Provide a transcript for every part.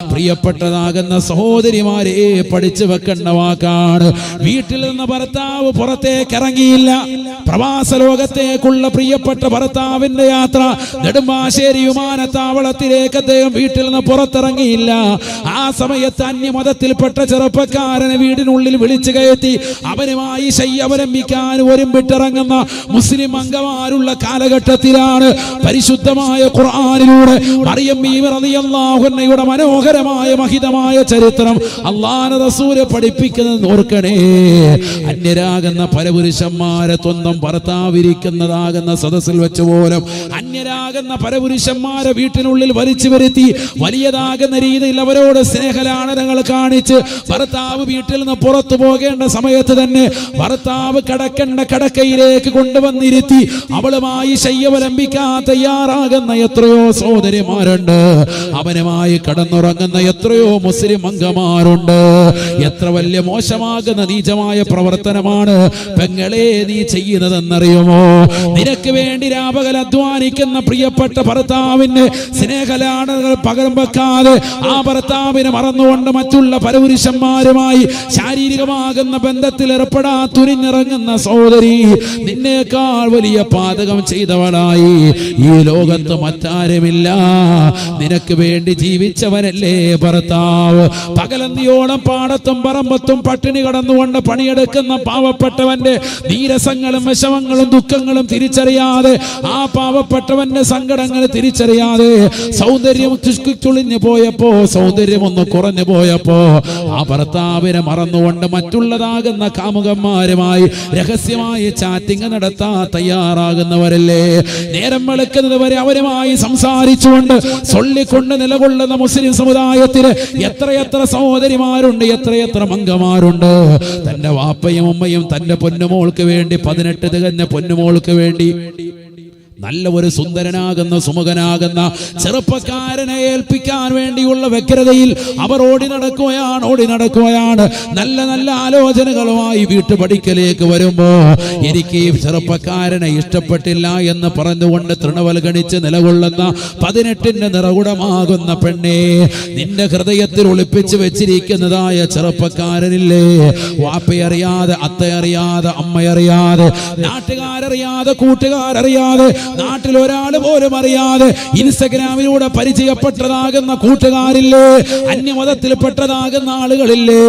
പ്രിയപ്പെട്ടതാകുന്ന സഹോദരിമാരെ പഠിച്ചു വെക്കേണ്ട വാക്കാണ്. വീട്ടിൽ നിന്ന് ഭർത്താവ് പുറത്തേക്ക് ഇറങ്ങിയില്ല, പ്രവാസ ലോകത്തേക്കുള്ള പ്രിയപ്പെട്ട ഭർത്താവിന്റെ യാത്ര നെടുമ്പാശ്ശേരി വിമാനത്താവളത്തിലേക്ക് അദ്ദേഹം വീട്ടിൽ നിന്ന് പുറത്തിറങ്ങിയില്ല. ആ സമയത്ത് അന്യമതത്തിൽപ്പെട്ട ചെറുപ്പക്കാരനെ വീടിനുള്ളിൽ വിളിച്ചു കയറ്റി അവനുമായി ശയ്യവലംബിക്കാൻ ഒരുമ്പിട്ടിറങ്ങുന്ന മുസ്ലിം അംഗമാരുള്ള കാലഘട്ടത്തിലാണ് പരിശുദ്ധമായ ഖുർആനിലൂടെ മറിയം ബീവി റളിയല്ലാഹു അൻഹയുടെ മനോഹരമായ മഹിതമായ ചരിത്രം അല്ലാഹുവിന്റെ റസൂൽ പഠിപ്പിക്കുന്നത് ഓർക്കണേ. അന്യരാകുന്ന പരപുരുഷന്മാരെ സ്വന്തം ഭർത്താവിരിക്കുന്നതാകുന്ന സദസ്സിൽ വെച്ച് പോലും അന്യരാകുന്ന പരപുരുഷന്മാരെ വീട്ടിനുള്ളിൽ വലിച്ചു വരുത്തി വലിയതാകുന്ന രീതിയിൽ അവരോട് സ്നേഹലാളനങ്ങൾ കാണിച്ച് ഭർത്താവ് വീട്ടിൽ നിന്ന് പുറത്തു പോകേണ്ട സമയത്ത് തന്നെ ഭർത്താവ് കിടക്കേണ്ട കിടക്കയിലേക്ക് കൊണ്ടുവന്നിരുത്തി അവളുമായി ശയ്യവലംബിക്കാൻ തയ്യാറാകുന്ന എത്രയോ സഹോദരിമാരുണ്ട്, അവനുമായി കടന്നുറങ്ങുന്ന എത്രയോ മുസ്ലിം അംഗമാരുണ്ട്. എത്ര വലിയ മോശമാകുന്ന നീചമായ പ്രവർത്തനമാണ് പെങ്ങളെ നീ ചെയ്യുന്നതെന്നറിയുമോ? നിനക്ക് വേണ്ടി രാപകൽ അധ്വാനിക്കുന്ന പ്രിയപ്പെട്ട ഭർത്താവിന് സ്നേഹലാളനകൾ പകരം വെക്കാതെ ആ ഭർത്താവിനെ മറന്നുകൊണ്ട് മറ്റുള്ള പരപുരുഷന്മാരുമായി ശാരീരികമാകുന്ന ബന്ധത്തിൽ ഏർപ്പെടാൻ തുനിഞ്ഞിറങ്ങുന്ന സഹോദരി, നിന്നേക്കാൾ വലിയ പാതകം ചെയ്തവളായി ഈ ലോകത്ത് മറ്റാരുമില്ല. നിനക്ക് വേണ്ടി ജീവിച്ചവനല്ലേ ഭർത്താവ്. പകലന്തിയോളം പാടത്തും പറമ്പത്തും പട്ടിണി കടന്നുകൊണ്ട് പണിയെടുക്കുന്ന പാവപ്പെട്ടവന്റെ നീരസങ്ങളും വിഷമങ്ങളും ദുഃഖങ്ങളും തിരിച്ചറിയാതെ, ആ പാവപ്പെട്ടവന്റെ സങ്കടങ്ങൾ തിരിച്ചറിയാതെ, സൗന്ദര്യം ചുളിഞ്ഞു പോയപ്പോ, സൗന്ദര്യം ഒന്ന് കുറഞ്ഞു പോയപ്പോ ആ ഭർത്താവിനെ മറന്നുകൊണ്ട് മറ്റുള്ളതാകുന്ന കാമുകന്മാരുമായി രഹസ്യമായി ചാറ്റിംഗ് നടത്താൻ തയ്യാറാകുന്നവരല്ലേ. നേരം വെളുക്കുന്നത് വരെ അവരുമായി സംസാരിച്ചുകൊണ്ട് ചൊല്ലിക്കൊണ്ട് നിലകൊള്ളുന്ന മുസ്ലിം സമുദായത്തില് എത്രയെത്ര സഹോദരിമാരുണ്ട്, എത്രയെത്ര അംഗമാരുണ്ട്. തന്റെ വാപ്പയും ഉമ്മയും തന്റെ പൊന്നുമോൾക്ക് വേണ്ടി 18 തികഞ്ഞ പൊന്നുമോൾക്ക് വേണ്ടി നല്ല ഒരു സുന്ദരനാകുന്ന സുമുഖനാകുന്ന ചെറുപ്പക്കാരനെ ഏൽപ്പിക്കാൻ വേണ്ടിയുള്ള വ്യഗ്രതയിൽ അവർ ഓടി നടക്കുകയാണ്. നല്ല നല്ല ആലോചനകളുമായി വീട്ടുപടിക്കലേക്ക് വരുമ്പോ എനിക്ക് ഈ ചെറുപ്പക്കാരനെ ഇഷ്ടപ്പെട്ടില്ല എന്ന് പറഞ്ഞുകൊണ്ട് തൃണവൽഗണിച്ച് നിലകൊള്ളുന്ന 18ന്റെ നിറകുടമാകുന്ന പെണ്ണെ, നിന്റെ ഹൃദയത്തിൽ ഒളിപ്പിച്ചു വെച്ചിരിക്കുന്നതായ ചെറുപ്പക്കാരനില്ലേ, വാപ്പയറിയാതെ, അത്തയറിയാതെ, അമ്മയറിയാതെ, നാട്ടുകാരറിയാതെ, കൂട്ടുകാരറിയാതെ, നാട്ടിൽ ഒരാൾ പോലും അറിയാതെ ഇൻസ്റ്റഗ്രാമിലൂടെ പരിചയപ്പെട്ടതാകുന്ന കൂട്ടുകാരില്ലേ, അന്യമതത്തിൽപ്പെട്ടതാകുന്ന ആളുകളില്ലേ,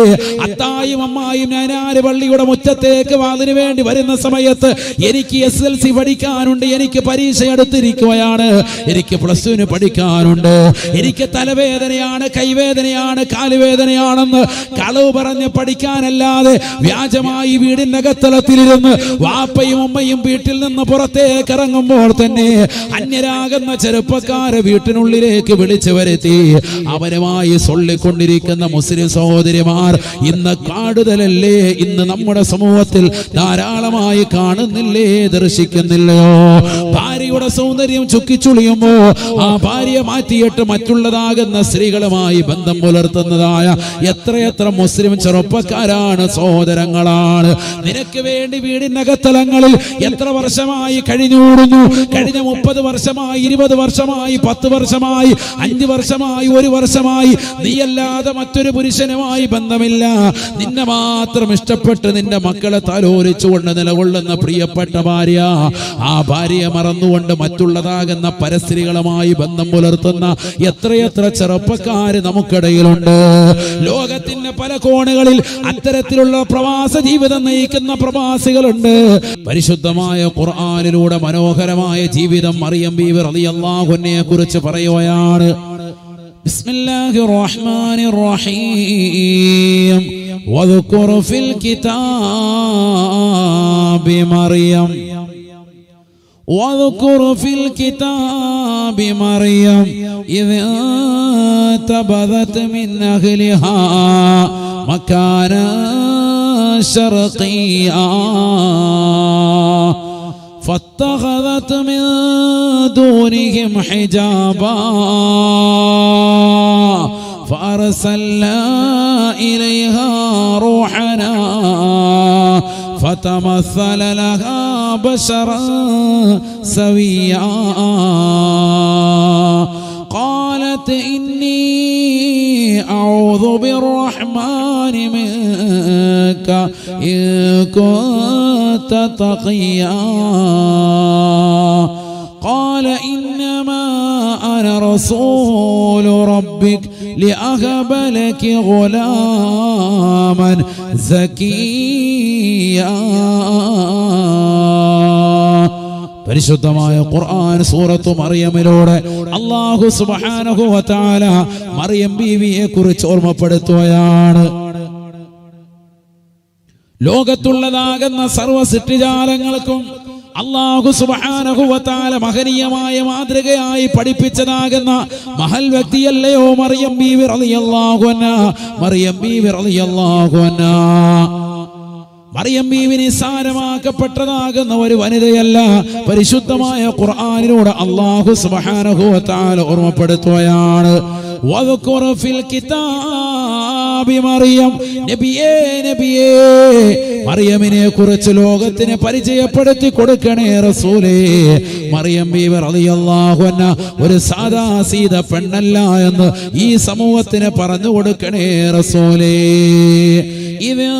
അത്തായും അമ്മായും ഞാനാര് പള്ളിയുടെ മുറ്റത്തേക്ക് അതിനു വേണ്ടി വരുന്ന സമയത്ത് എനിക്ക് SLC പഠിക്കാനുണ്ട്, എനിക്ക് പരീക്ഷ എടുത്തിരിക്കുകയാണ്, എനിക്ക് +2 പഠിക്കാനുണ്ട്, എനിക്ക് തലവേദനയാണ്, കൈവേദനയാണ്, കാലുവേദനയാണെന്ന് കളവ് പറഞ്ഞ് പഠിക്കാനല്ലാതെ വ്യാജമായി വീടിന്റെ അകത്തളത്തിലിരുന്ന് വാപ്പയും ഉമ്മയും വീട്ടിൽ നിന്ന് പുറത്തേക്ക് ഇറങ്ങുമ്പോൾ തന്നെ അന്യരാകുന്ന ചെറുപ്പക്കാരെ വീട്ടിനുള്ളിലേക്ക് വിളിച്ചു വരുത്തി അവരുമായി സൊല്ലിക്കൊണ്ടിരിക്കുന്ന മുസ്ലിം സഹോദരിമാർ ഇന്ന് കൂടുതലല്ലേ, ഇന്ന് നമ്മുടെ സമൂഹത്തിൽ ധാരാളമായി കാണുന്നില്ലേ, ദർശിക്കുന്നില്ലയോ? ഭാര്യയുടെ സൗന്ദര്യം ചുക്കിച്ചുളിയുമ്പോ ആ ഭാര്യയെ മാറ്റിയിട്ട് മറ്റുള്ളതാകുന്ന സ്ത്രീകളുമായി ബന്ധം പുലർത്തുന്നതായ എത്രയെത്ര മുസ്ലിം ചെറുപ്പക്കാരാണ്, സഹോദരങ്ങളാണ്. നിനക്ക് വേണ്ടി വീടിനകത്തലങ്ങളിൽ എത്ര വർഷമായി കഴിഞ്ഞൂടുന്നു, കഴിഞ്ഞ 30 വർഷമായി, 20 വർഷമായി, 10 വർഷമായി, 5 വർഷമായി, 1 വർഷമായി നീയല്ലാതെ മറ്റൊരു പുരുഷനുമായി ബന്ധമില്ല. നിന്നെ മാത്രം ഇഷ്ടപ്പെട്ട് നിന്റെ മക്കളെ താലോലിച്ചുകൊണ്ട് നിലകൊള്ളുന്ന പ്രിയപ്പെട്ട ഭാര്യ, ആ ഭാര്യയെ മറന്നുകൊണ്ട് മറ്റുള്ളതാകുന്ന പരസ്ത്രീകളുമായി ബന്ധം പുലർത്തുന്ന എത്രയെത്ര ചെറുപ്പക്കാര് നമുക്കിടയിലുണ്ട്. ലോകത്തിന്റെ പല കോണുകളിൽ അത്തരത്തിലുള്ള പ്രവാസ ജീവിതം നയിക്കുന്ന പ്രവാസികളുണ്ട്. പരിശുദ്ധമായ ഖുർആനിലൂടെ മനോഹരമായ ജീവിതം മറിയം ബീവി റളിയല്ലാഹു അൻഹയെ കുറിച്ച് പറയുകയാണ്. ബിസ്മില്ലാഹിർ റഹ്മാനിർ റഹീം. വദ്കുർ ഫിൽ കിതാബി മറിയം. واذكر في الكتاب مريم إذ انتبذت من أهلها مكانا شرقيا فاتخذت من دونهم حجابا فأرسلنا إليها روحنا فتمثل لها بشرا سويا قالت إني أعوذ بالرحمن منك إن كنت تقيا قال إنما أنا رسول ربك لأهب لك غلاما زكيا. പരിശുദ്ധമായ ഖുർആൻ സൂറത്തു മറിയമിലൂടെ അല്ലാഹു സുബ്ഹാനഹു വ തആല മറിയം ബീവിയെ കുറിച്ച് ഓർമ്മപ്പെടുത്തുകയാണ്. ലോകത്തുള്ളതാകുന്ന സർവ്വ സൃഷ്ടിജാലങ്ങൾക്കും അല്ലാഹു സുബ്ഹാനഹു വ തആല മഹനീയമായ മാതൃകയായി പഠിപ്പിച്ചതാകുന്ന മഹൽ വ്യക്തിയല്ലയോ മറിയം ബീവി റളിയല്ലാഹു അൻഹാ. മറിയം ബീവി റളിയല്ലാഹു അൻഹാ മറിയം ബീവി നിസ്സാരമാക്കപ്പെട്ടതാകുന്ന ഒരു വനിതയല്ല. പരിശുദ്ധമായ ഖുർആനിലൂടെ അല്ലാഹു സുബ്ഹാനഹു വ തആല ഓർമ്മപ്പെടുത്തുകയാണ്. വദ്കുർ ഫിൽ കിതാബി മറിയം. നബിയേ നബിയേ മറിയമിനെ കുറിച്ച് ലോകത്തിന് പരിചയപ്പെടുത്തി കൊടുക്കണേ റസൂലേ. മറിയം ബീവി റളിയല്ലാഹു അൻഹാ ഒരു സാദാ സീത പെണ്ണല്ല എന്ന് ഈ സമൂഹത്തിന് പറഞ്ഞു കൊടുക്കണേ റസൂലേ. إذا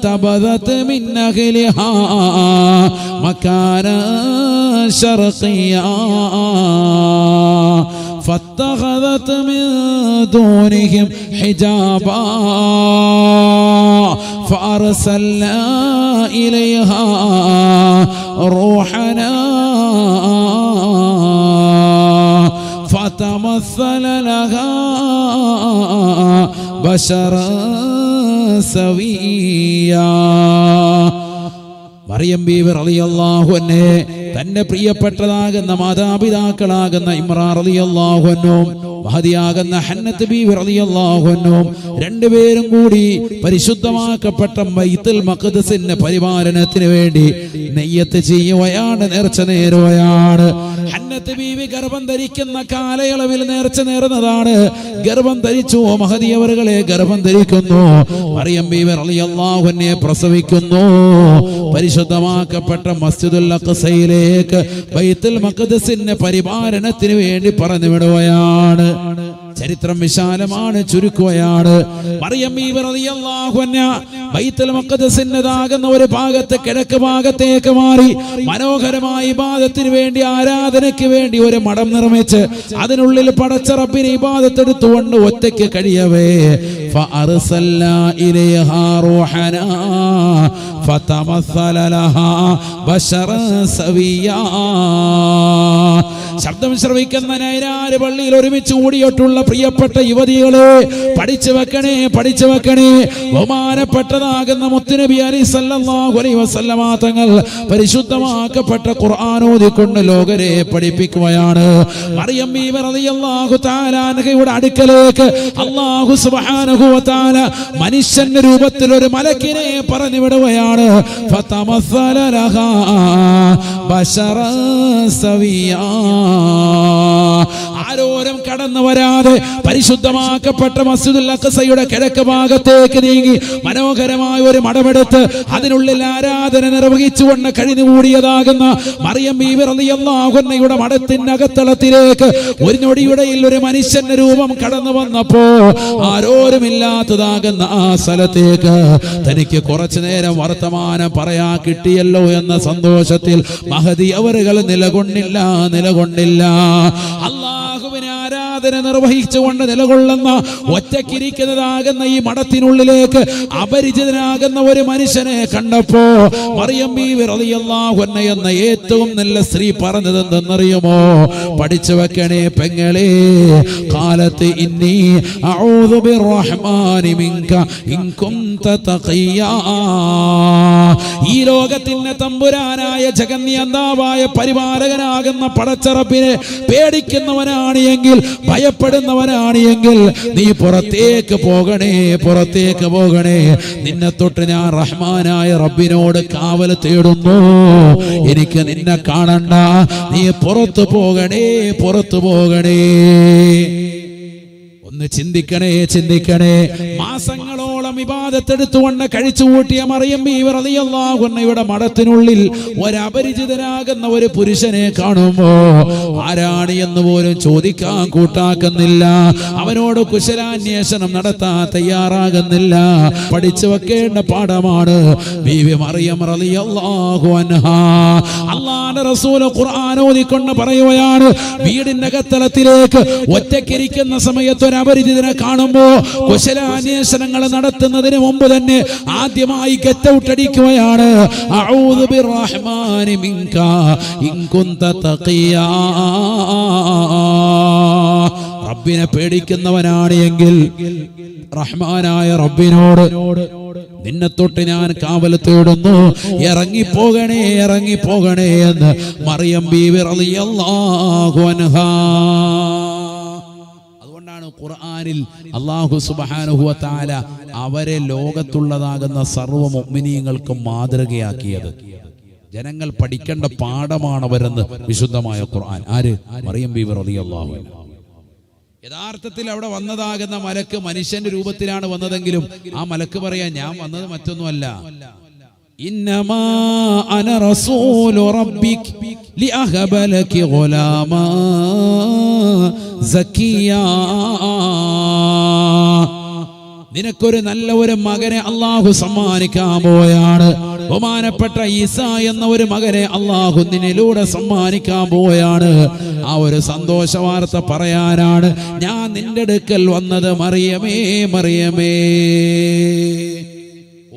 تبذت من أهلها مكانا شرقيا فاتخذت من دونهم حجابا فأرسلنا إليها روحنا فتمثل لها بشرا സവിയാ. മറിയം ബീവി റളിയല്ലാഹു അൻഹ തന്റെ പ്രിയപ്പെട്ടതാകുന്ന മാതാപിതാക്കളാകുന്ന ഇമ്രാൻ റളിയല്ലാഹു അൻഹും മഹദിയാകുന്ന ഹന്നത്ത് ബീവി റളിയല്ലാഹു അൻഹും രണ്ടുപേരും കൂടി പരിശുദ്ധമാക്കപ്പെട്ട ബൈത്തുൽ മഖ്ദിസിന്റെ പരിപാലനത്തിന് വേണ്ടി നെയ്യത്ത് ചെയ്യുകയാണ്, നേർച്ച നേരുകയാണ്. ഹന്നത്ത് ബീവി ഗർഭം ധരിക്കുന്ന കാലയളവിൽ നേർച്ച നേർന്നതാണ്. ഗർഭം ധരിച്ചു, മഹദി അവറുകളെ ഗർഭം ധരിക്കുന്നു. മറിയം ബീവി റളിയല്ലാഹു അൻഹയെ പ്രസവിക്കുന്നു. പരിശുദ്ധമാക്കപ്പെട്ട മസ്ജിദുൽ അഖ്സയിലേക്ക് ബൈത്തുൽ മഖ്ദിസിന്റെ പരിപാലനത്തിന് വേണ്ടി പറഞ്ഞു വിടുകയാണ്. ചരിത്രം വിശാലമാണ്, ചുരുക്കുകയാണ്. മറിയം ബീവി റളിയല്ലാഹു അൻഹാ ബൈത്തുൽ മഖ്ദിസിന്റേതാകുന്ന ഒരു ഭാഗത്ത് കിഴക്ക് ഭാഗത്തേക്ക് മാറി മനോഹരമായ ഇബാദത്തിന് വേണ്ടി, ആരാധനയ്ക്ക് വേണ്ടി ഒരു മഠം നിർമ്മിച്ച് അതിനുള്ളിൽ പടച്ച റബ്ബിനെ ഇബാദത്ത് എടുത്തുകൊണ്ട് ഒറ്റയ്ക്ക് കഴിയവേ ഫഅർസൽനാ ഇലൈഹാ റൂഹനാ ഫതമസ്സല ലഹാ ബശറൻ സവിയാ. ശബ്ദം ശ്രവിക്കുന്ന നൈരാര് പള്ളിയിൽ ഒരുമിച്ച് കൂടിയിട്ടുള്ള പ്രിയപ്പെട്ട യുവതികളെ, പഠിച്ചു വെക്കണേ, പഠിച്ചു വെക്കണേ. ബഹുമാനപ്പെട്ടതാകുന്ന മുത്തുനബി സല്ലല്ലാഹു അലൈഹി വസല്ലമ തങ്ങൾ പരിശുദ്ധമാക്കപ്പെട്ട ഖുർആൻ ഓതിക്കൊണ്ട് ലോകരെ പഠിപ്പിക്കുകയാണ്. മറിയം ബീവി റളിയല്ലാഹു തആല അൻഹയുടെ അടുക്കലേക്ക് അല്ലാഹു സുബ്ഹാനഹു വ തആല മനുഷ്യന്റെ രൂപത്തിൽ ഒരു മലക്കിനെ പറഞ്ഞു വിടുകയാണ്. ഫതമസ്സല ലഹാ ബശറൻ സവിയാ. ആരോരും കടന്നു വരാതെ പരിശുദ്ധമാക്കപ്പെട്ട മസ്ജിദുൽ അഖ്സയുടെ കിഴക്ക് ഭാഗത്തേക്ക് നീങ്ങി മനോഹരമായ ഒരു മഠമെടുത്ത് അതിനുള്ളിൽ ആരാധന നിർവഹിച്ചുകൊണ്ട് കഴിഞ്ഞുകൂടിയതാകുന്ന മറിയം ബീവി റളിയല്ലാഹു അൻഹയുടെ മഠത്തിന്റെ അകത്തളത്തിലേക്ക് ഒരു ഞൊടിയുടെയിൽ ഒരു മനുഷ്യന്റെ രൂപം കടന്നു വന്നപ്പോ ആരോരുമില്ലാത്തതാകുന്ന ആ സ്ഥലത്തേക്ക് തനിക്ക് കുറച്ചു നേരം വർത്തമാനം പറയാ കിട്ടിയല്ലോ എന്ന സന്തോഷത്തിൽ മഹദി അവറുകൾ നിലകൊണ്ടില്ല. അല്ലാഹുവിനെ ആരാധന നിർവഹിച്ചുകൊണ്ട് നിലകൊള്ളുന്ന ഒറ്റക്കിരിക്കുന്നതാകുന്ന ഈ മഠത്തിനുള്ളിലേക്ക് അപരിചിതനാകുന്ന ഒരു മനുഷ്യനെ കണ്ടപ്പോ മറിയം ബീവി റളിയല്ലാഹു അൻഹ എന്ന ഏറ്റവും നല്ല സ്ത്രീ പറഞ്ഞതെന്തെന്നറിയുമോ? പഠിച്ചു വെക്കണേ പെങ്ങളെ. ഖാലത്ത് ഇന്നി അഊദു ബിർറഹ്മാനി മിൻക ഇൻ കുൻത തഖിയാ. ഈ ലോകത്തിന്റെ തമ്പുരാനായ ജഗന്നിയന്താവായ പരിപാലകനാകുന്ന പടച്ച റബ്ബിനെ പേടിക്കുന്നവനാണ് എങ്കിൽ, ഭയപ്പെടുന്നവനാണ് എങ്കിൽ നീ പുറത്തേക്ക് പോകണേ, പുറത്തേക്ക് പോകണേ. നിന്നെ തൊട്ട് ഞാൻ റഹ്മാനായ റബ്ബിനോട് കാവൽ തേടുന്നു. എനിക്ക് നിന്നെ കാണണ്ട, നീ പുറത്തു പോകണേ, പുറത്തു പോകണേ. ഒന്ന് ചിന്തിക്കണേ, ചിന്തിക്കണേ. മാസങ്ങളോളം ധാരാളത്തോളം ഇബാദത്തെടുത്തുകൊണ്ട് കഴിച്ചു കൂട്ടിയ മറിയം ബീവി റളിയല്ലാഹു അൻഹയുടെ മഠത്തിനുള്ളിൽ ഒരപരിചിതനാകുന്ന ഒരു പുരുഷനെ കാണുമ്പോ ആരാണ് എന്ന് പോലും ചോദിക്കാൻ കൂട്ടാക്കുന്നില്ല. അവനോട് കുശലാന്വേഷണം നടത്താൻ തയ്യാറാകുന്നില്ല. പഠിച്ചു വെക്കേണ്ട പാഠമാണ് ബീവി മറിയം റളിയല്ലാഹു അൻഹാ. അല്ലാഹുവിന്റെ റസൂൽ ഖുർആൻ ഓതിക്കൊണ്ട് പറയുകയാണ്, വീടിന്റെ അകത്തളത്തിലേക്ക് ഒറ്റയ്ക്കിരിക്കുന്ന സമയത്ത് ഒരു അപരിചിതനെ കാണുമ്പോ കുശലാന്വേഷണങ്ങൾ നടത്തുന്നതിന് മുമ്പ് തന്നെ ആദ്യമായി ഗെറ്റ് ഔട്ട് അടിക്കുകയാണ്. അഊദു ബിർറഹ്മാനി മിൻക ഇൻ കുന്ത തഖിയാ. റബ്ബിനെ പേടിക്കുന്നവനാണ് എങ്കിൽ റഹ്മാനായ റബ്ബിനോട് നിന്നെ തൊട്ട് ഞാൻ കാവൽ തേടുന്നു, ഇറങ്ങിപ്പോകണേ ഇറങ്ങിപ്പോകണേ എന്ന് മറിയം ബീവി റളിയല്ലാഹു അൻഹാ. അതുകൊണ്ടാണ് ഖുർആനിൽ അല്ലാഹു സുബ്ഹാനഹു വ തആല അവരെ ലോകത്തുള്ളതാകുന്ന സർവ്വ മുഅ്മിനീങ്ങൾക്കും മാതൃകയാക്കിയത്. ജനങ്ങൾ പഠിക്കേണ്ട പാഠമാണവരെന്ന് വിശുദ്ധമായ ഖുർആൻ. ആര്? മറിയം ബീവി റളിയല്ലാഹു അൻഹ. യഥാർത്ഥത്തിൽ അവിടെ വന്നതാകുന്ന മലക്ക് മനുഷ്യന്റെ രൂപത്തിലാണ് വന്നതെങ്കിലും ആ മലക്ക് പറയാ, ഞാൻ വന്നത് മറ്റൊന്നുമല്ല, ഇന്നമാ അന റസൂലു റബ്ബിക് ലിഅഹബ ലകി ഗുലാമാ സക്കിയാ. നിനക്കൊരു നല്ല ഒരു മകനെ അള്ളാഹു സമ്മാനിക്കാൻ പോയാണ്. ബഹുമാനപ്പെട്ട ഈസാ എന്ന ഒരു മകനെ അള്ളാഹു നിന്നിലൂടെ സമ്മാനിക്കാൻ പോയാണ്. ആ ഒരു സന്തോഷ വാർത്ത പറയാനാണ് ഞാൻ നിന്റെ അടുക്കൽ വന്നത്. മറിയമേ മറിയമേ,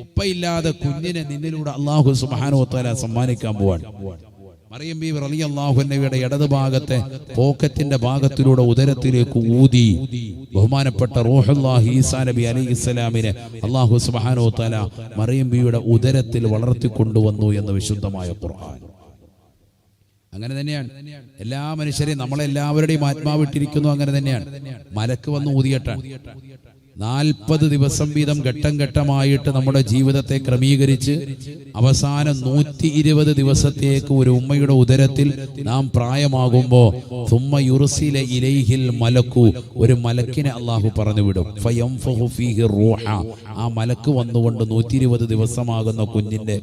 ഉപ്പയില്ലാതെ കുഞ്ഞിനെ നിന്നിലൂടെ അള്ളാഹു സുബ്ഹാനഹു വ തആല സമ്മാനിക്കാൻ പോവാണ്. മറിയം ബീവി റളിയല്ലാഹു അൻഹയുടെ ഇടത് ഭാഗത്തെ പോക്കറ്റിന്റെ ഭാഗത്തിലൂടെ ഉദരത്തിലേക്ക് ഊതി ബഹുമാനപ്പെട്ട റൂഹുല്ലാഹി ഈസാ നബി അലൈഹിസ്സലാമിനെ അല്ലാഹു സുബ്ഹാനഹു വ തആല മറിയം ബീവിയുടെ ഉദരത്തിൽ വളർത്തിക്കൊണ്ടുവന്നു എന്ന് വിശുദ്ധമായ ഖുർആൻ. അങ്ങനെ തന്നെയാണ് എല്ലാ മനുഷ്യരെയും, നമ്മളെല്ലാവരുടെയും ആത്മാവിട്ടിരിക്കുന്നു. അങ്ങനെ തന്നെയാണ്. മലക്ക് വന്ന് ഊതിയിട്ടാണ് 40 ദിവസം വീതം ഘട്ടം ഘട്ടമായിട്ട് നമ്മുടെ ജീവിതത്തെ ക്രമീകരിച്ച് അവസാനം 120 ദിവസത്തേക്ക് ഒരു ഉമ്മയുടെ ഉദരത്തിൽ നാം പ്രായമാകുമ്പോ സുമ്മ യുർസില ഇലൈഹിൽ മലക്കു, ഒരു മലക്കിനെ അള്ളാഹു പറഞ്ഞു വിടും. ഫയംഫഹു ഫീഹി റൂഹ, ആ മലക്ക് വന്നുകൊണ്ട് 120 ദിവസമാകുന്ന കുഞ്ഞിന്റെ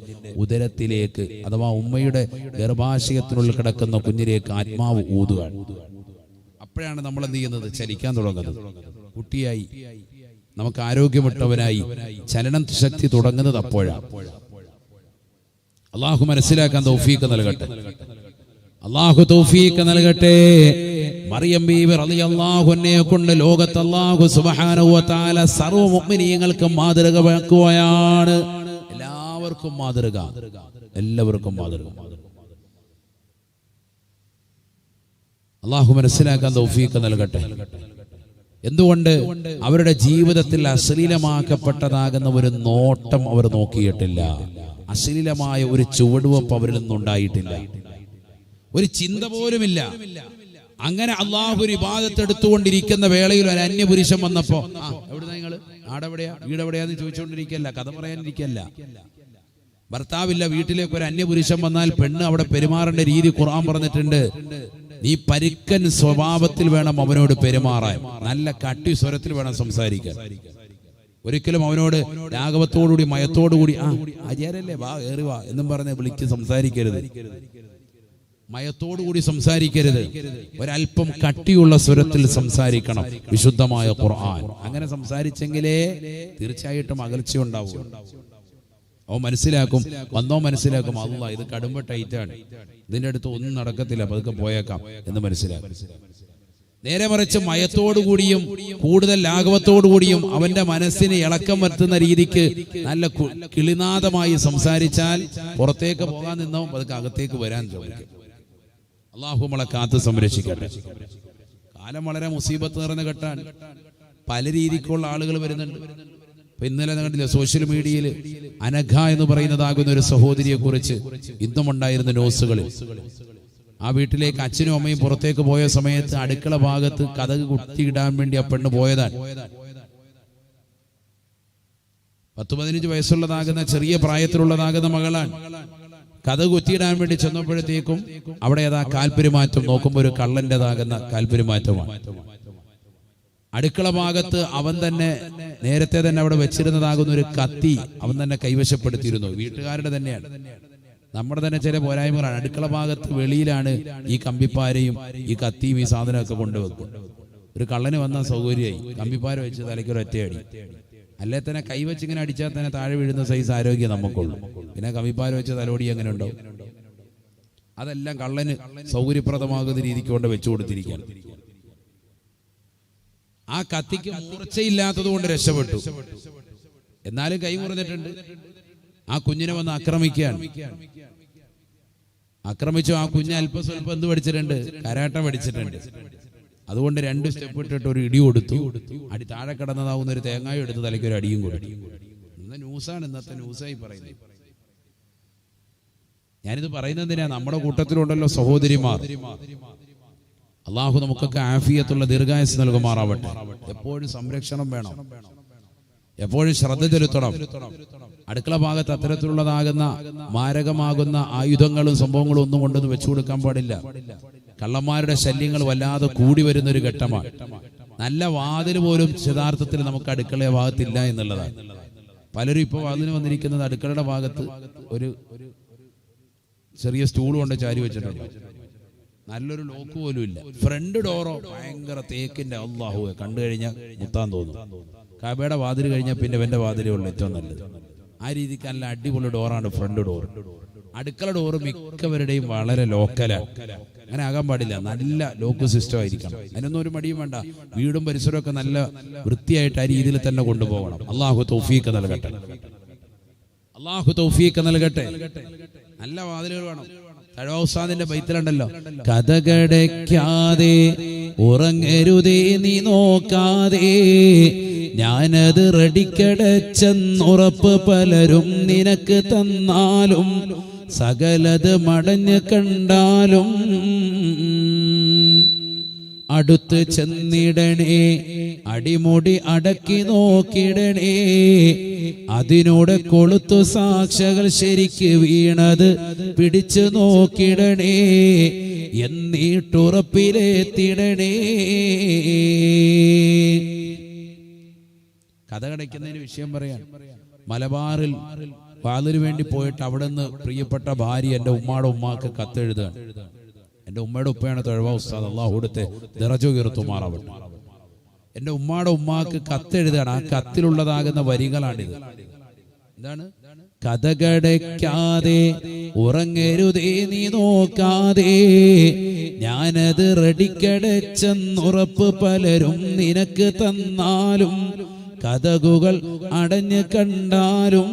ഉദരത്തിലേക്ക് അഥവാ ഉമ്മയുടെ ഗർഭാശയത്തിനുള്ളിൽ കിടക്കുന്ന കുഞ്ഞിലേക്ക് ആത്മാവ് ഊതുകയാണ്. അപ്പോഴാണ് നമ്മൾ എന്ത് ചെയ്യുന്നത്? ചലിക്കാൻ തുടങ്ങുന്നത്. കുട്ടിയായി, നമുക്ക് ആരോഗ്യമുട്ടവനായി, ചലനം ശക്തി തുടങ്ങുന്നത് അപ്പോഴാണ്. അള്ളാഹു മനസ്സിലാക്കാൻ തൗഫീഖ് നൽകട്ടെ. അള്ളാഹു തൗഫീഖ് നൽകട്ടെ. മറിയം ബീവി റളിയല്ലാഹു അൻഹയെ കൊണ്ട് ലോകത്ത് അള്ളാഹു സുബ്ഹാനഹു വ തആല സർവ്വ മുഅ്മിനീങ്ങൾക്കും മാതൃക വെക്കുകയാണ്. എല്ലാവർക്കും മാതൃക, എല്ലാവർക്കും മാതൃക. അള്ളാഹു മനസ്സിലാക്കാൻ തൗഫീഖ് നൽകട്ടെ. എന്തുകൊണ്ട്? അവരുടെ ജീവിതത്തിൽ അശ്ലീലമാക്കപ്പെട്ടതാകുന്ന ഒരു നോട്ടം അവർ നോക്കിയിട്ടില്ല. അശ്ലീലമായ ഒരു ചുവടുവെപ്പ് അവരിൽ നിന്നുണ്ടായിട്ടില്ല. ഒരു ചിന്ത പോലുമില്ല. അങ്ങനെ അള്ളാഹു ഒരു ഇബാദത്ത് എടുത്തുകൊണ്ടിരിക്കുന്ന വേളയിൽ ഒരു അന്യപുരുഷൻ വന്നപ്പോ, എവിടുന്ന നിങ്ങള്, ആടെവിടെയാ, വീടെവിടെയാന്ന് ചോദിച്ചുകൊണ്ടിരിക്കല്ല, കഥ പറയാനിരിക്കല്ല. ഭർത്താവില്ല, വീട്ടിലേക്ക് ഒരു അന്യപുരുഷൻ വന്നാൽ പെണ്ണ് അവിടെ പെരുമാറേണ്ട രീതി ഖുർആൻ പറഞ്ഞിട്ടുണ്ട്. നീ പരുക്കൻ സ്വഭാവത്തിൽ വേണം അവനോട് പെരുമാറാൻ, നല്ല കട്ടി സ്വരത്തിൽ വേണം സംസാരിക്കാൻ. ഒരിക്കലും അവനോട് രാഘവത്തോടുകൂടി മയത്തോടുകൂടി ആചാരല്ലേ വാ ഏറി വാ എന്നും പറഞ്ഞ് വിളിച്ച് സംസാരിക്കരുത്. മയത്തോടുകൂടി സംസാരിക്കരുത്. ഒരല്പം കട്ടിയുള്ള സ്വരത്തിൽ സംസാരിക്കണം വിശുദ്ധമായ ഖുർആൻ. അങ്ങനെ സംസാരിച്ചെങ്കിലേ തീർച്ചയായിട്ടും അകൽച്ച ഉണ്ടാവും. അവൻ മനസ്സിലാക്കും, വന്നോ മനസ്സിലാക്കും, അല്ലാ ഇത് കടുമ്പ ടൈറ്റാണ്, ഇതിന്റെ അടുത്ത് ഒന്നും നടക്കത്തില്ല, പതുക്കെ പോയേക്കാം എന്ന് മനസ്സിലാക്കും. നേരെ മറിച്ച് മയത്തോടുകൂടിയും കൂടുതൽ ലാഘവത്തോടുകൂടിയും അവന്റെ മനസ്സിന് ഇളക്കം വരുത്തുന്ന രീതിക്ക് നല്ല കിളിനാദമായി സംസാരിച്ചാൽ പുറത്തേക്ക് പോകാൻ നിന്നോ പതുക്കെ അകത്തേക്ക് വരാൻ ചോദിക്കും. അള്ളാഹു നമ്മളെ കാത്ത് സംരക്ഷിക്കട്ടെ. കാലം വളരെ മുസീബത്ത് നിറഞ്ഞ ഘട്ടാണ്. പല രീതിക്കുള്ള ആളുകൾ വരുന്നുണ്ട്. ഇന്നലെ കണ്ടില്ല സോഷ്യൽ മീഡിയയിൽ അനഘ എന്ന് പറയുന്നതാകുന്ന ഒരു സഹോദരിയെ കുറിച്ച് ഇന്നും ഉണ്ടായിരുന്ന ന്യൂസുകളിൽ. ആ വീട്ടിലേക്ക് അച്ഛനും അമ്മയും പുറത്തേക്ക് പോയ സമയത്ത് അടുക്കള ഭാഗത്ത് കതക് കുത്തിയിടാൻ വേണ്ടി ആ പെണ്ണ് പോയതാണ്. 10-15 വയസ്സുള്ളതാകുന്ന ചെറിയ പ്രായത്തിലുള്ളതാകുന്ന മകളാണ്. കതക് കുത്തിയിടാൻ വേണ്ടി ചെന്നപ്പോഴത്തേക്കും അവിടെ ഏതാ കാൽപെരുമാറ്റം നോക്കുമ്പോൾ ഒരു കള്ളന്റേതാകുന്ന കാൽപെരുമാറ്റമാണ്. അടുക്കള ഭാഗത്ത് അവൻ തന്നെ നേരത്തെ തന്നെ അവിടെ വെച്ചിരുന്നതാകുന്ന ഒരു കത്തി അവൻ തന്നെ കൈവശപ്പെടുത്തിയിരുന്നു. വീട്ടുകാരുടെ തന്നെയാണ്, നമ്മുടെ തന്നെ ചില പോരായ്മകളാണ്. അടുക്കള ഭാഗത്ത് വെളിയിലാണ് ഈ കമ്പിപ്പാരയും ഈ കത്തിയും ഈ സാധനമൊക്കെ കൊണ്ടുവെക്കും. ഒരു കള്ളന് വന്നാൽ സൗകര്യമായി കമ്പിപ്പാര വെച്ച് തലയ്ക്കൊരു ഒറ്റയടി. അല്ലേ തന്നെ കൈവച്ചിങ്ങനെ അടിച്ചാൽ തന്നെ താഴെ വീഴുന്ന സൈസ് ആരോഗ്യം നമുക്കുള്ളൂ. പിന്നെ കമ്പിപ്പാര വെച്ച് തലോടി എങ്ങനെ ഉണ്ടാവും? അതെല്ലാം കള്ളന് സൗകര്യപ്രദമാകുന്ന രീതിക്ക് കൊണ്ട് വെച്ചു കൊടുത്തിരിക്കുകയാണ്. ആ കത്തിക്ക് മൂർച്ചയില്ലാത്തത് കൊണ്ട് രക്ഷപ്പെട്ടു. എന്നാലും കൈ മുറിഞ്ഞിട്ടുണ്ട്. ആ കുഞ്ഞിനെ വന്ന് ആക്രമിച്ചു. ആ കുഞ്ഞ് അല്പം സ്വല്പം എന്ത് പഠിച്ചിട്ടുണ്ട്? കരാട്ട പഠിച്ചിട്ടുണ്ട്. അതുകൊണ്ട് 2 സ്റ്റെപ്പ് ഇട്ടിട്ട് ഒരു ഇടി കൊടുത്തു. അടി താഴെ കിടന്നതാവുന്ന ഒരു തേങ്ങായും എടുത്ത് തലയ്ക്ക് ഒരു അടിയും കൊടുത്തു. ഇന്ന് ന്യൂസാണ്, ഇന്നത്തെ ന്യൂസായി പറയുന്നത്. ഞാനിത് പറയുന്നതിനാ, നമ്മുടെ കൂട്ടത്തിലുണ്ടല്ലോ സഹോദരിമാർ. അള്ളാഹു നമുക്കൊക്കെ ആഫിയത്തുള്ള ദീർഘായുസ് നൽകുമാറാവട്ടെ. എപ്പോഴും സംരക്ഷണം വേണം, എപ്പോഴും ശ്രദ്ധ ചെലുത്തണം. അടുക്കള ഭാഗത്ത് അത്തരത്തിലുള്ളതാകുന്ന മാരകമാകുന്ന ആയുധങ്ങളും സംഭവങ്ങളും ഒന്നും കൊണ്ടൊന്നും വെച്ചു കൊടുക്കാൻ പാടില്ല. കള്ളന്മാരുടെ ശല്യങ്ങൾ വല്ലാതെ കൂടി വരുന്നൊരു ഘട്ടമാണ്. നല്ല വാതിൽ പോലും യഥാർത്ഥത്തിൽ നമുക്ക് അടുക്കള ഭാഗത്തില്ല എന്നുള്ളതാണ്. പലരും ഇപ്പോൾ വാതിന് വന്നിരിക്കുന്നത് അടുക്കളയുടെ ഭാഗത്ത് ഒരു ചെറിയ സ്റ്റൂൾ കൊണ്ട് ചാരി വെച്ചിട്ടുണ്ട്. നല്ലൊരു ലോക്ക് പോലും ഇല്ല. ഫ്രണ്ട് ഡോറോ ഭയങ്കര തേക്കിന്റെ, അല്ലാഹു കണ്ടു കഴിഞ്ഞാൽ മുത്താൻ തോന്നും. കാബയുടെ വാതിൽ കഴിഞ്ഞാൽ പിന്നെ എന്റെ വാതിലേ ഉള്ളൂ ഏറ്റവും നല്ലത്. ആ രീതിക്ക് നല്ല അടിപൊളി ഡോറാണ് ഫ്രണ്ട് ഡോർ. അടുക്കള ഡോറ് മിക്കവരുടെയും വളരെ ലോക്കലാണ്. അങ്ങനെ ആകാൻ പാടില്ല. നല്ല ലോക്ക് സിസ്റ്റം ആയിരിക്കണം. അതിനൊന്നും ഒരു മടിയും വേണ്ട. വീടും പരിസരവും ഒക്കെ നല്ല വൃത്തിയായിട്ട് ആ രീതിയിൽ തന്നെ കൊണ്ടുപോകണം. അള്ളാഹു തൗഫീഖ് നൽകട്ടെ. നല്ല വാതിലുകൾ വേണം. തഴവസാദിന്റെ ബൈത്തിലുണ്ടല്ലോ, കഥകടയ്ക്കാതെ ഉറങ്ങരുതേ നീ നോക്കാതെ, ഞാനത് റെഡിക്കടച്ചെന്നുറപ്പ് പലരും നിനക്ക് തന്നാലും, സകലത് മടഞ്ഞ് കണ്ടാലും അടുത്ത് ചെന്നിടണേ, അടിമുടി അടക്കി നോക്കിടണേ, അതിനോട് കൊളുത്തു സാക്ഷകൾ ശരിക്ക് വീണത് പിടിച്ചു നോക്കിടണേ, എന്നിട്ടുറപ്പിലെത്തിടണേ. കഥ കടയ്ക്കുന്നതിന് വിഷയം പറയാൻ, മലബാറിൽ വാതിന് വേണ്ടി പോയിട്ട് അവിടെ നിന്ന് പ്രിയപ്പെട്ട ഭാര്യ എൻ്റെ ഉമ്മയുടെ ഉമ്മാക്ക് കത്തെഴുതുകയാണ്. എൻ്റെ ഉമ്മയുടെ ഉപ്പയാണ് തഴവ ഉസ്താദ്, അള്ളാഹു കൊടുത്ത് ദറജ ഉയർത്തുമാറാവട്ടെ. എൻ്റെ ഉമ്മയുടെ ഉമ്മാക്ക് കത്തെഴുതുകയാണ്. ആ കത്തിലുള്ളതാകുന്ന വരികളാണിത്. എന്താണ്? കഥകടയ്ക്കാതെ ഉറങ്ങരുതേ നീ നോക്കാതെ, ഞാനത് റെഡിക്കടച്ചെന്നുറപ്പ് പലരും നിനക്ക് തന്നാലും, കഥകുകൾ അടഞ്ഞ് കണ്ടാലും.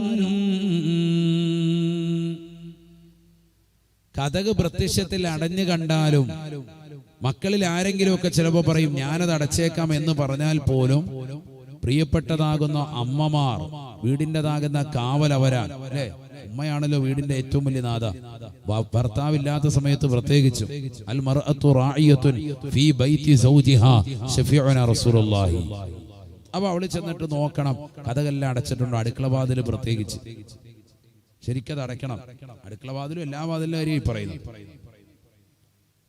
കഥക് പ്രത്യക്ഷത്തിൽ അടഞ്ഞു കണ്ടാലും മക്കളിൽ ആരെങ്കിലും ഒക്കെ ചിലപ്പോൾ പറയും ഞാനത് അടച്ചേക്കാം എന്ന് പറഞ്ഞാൽ പോലും പ്രിയപ്പെട്ടതാകുന്ന അമ്മമാർ, വീടിൻ്റെതാകുന്ന കാവലവരാൻ, അല്ലെ? ഉമ്മയാണല്ലോ വീടിന്റെ ഏറ്റവും വലിയ നാഥ. ഭർത്താവില്ലാത്ത സമയത്ത് പ്രത്യേകിച്ചും അൽ മർഅത്തു റാഇയത്തുൻ ഫീ ബൈതി സൗജിഹാ ശഫീഉനാ റസൂലുള്ളാഹി. അപ്പൊ അവള് ചെന്നിട്ട് നോക്കണം കഥകളെല്ലാം അടച്ചിട്ടുണ്ടോ, അടുക്കള വാതിൽ പ്രത്യേകിച്ച് ശരിക്കത് അടയ്ക്കണം. അടുക്കള വാതിലും എല്ലാ വാതിലും കാര്യം പറയുന്നു.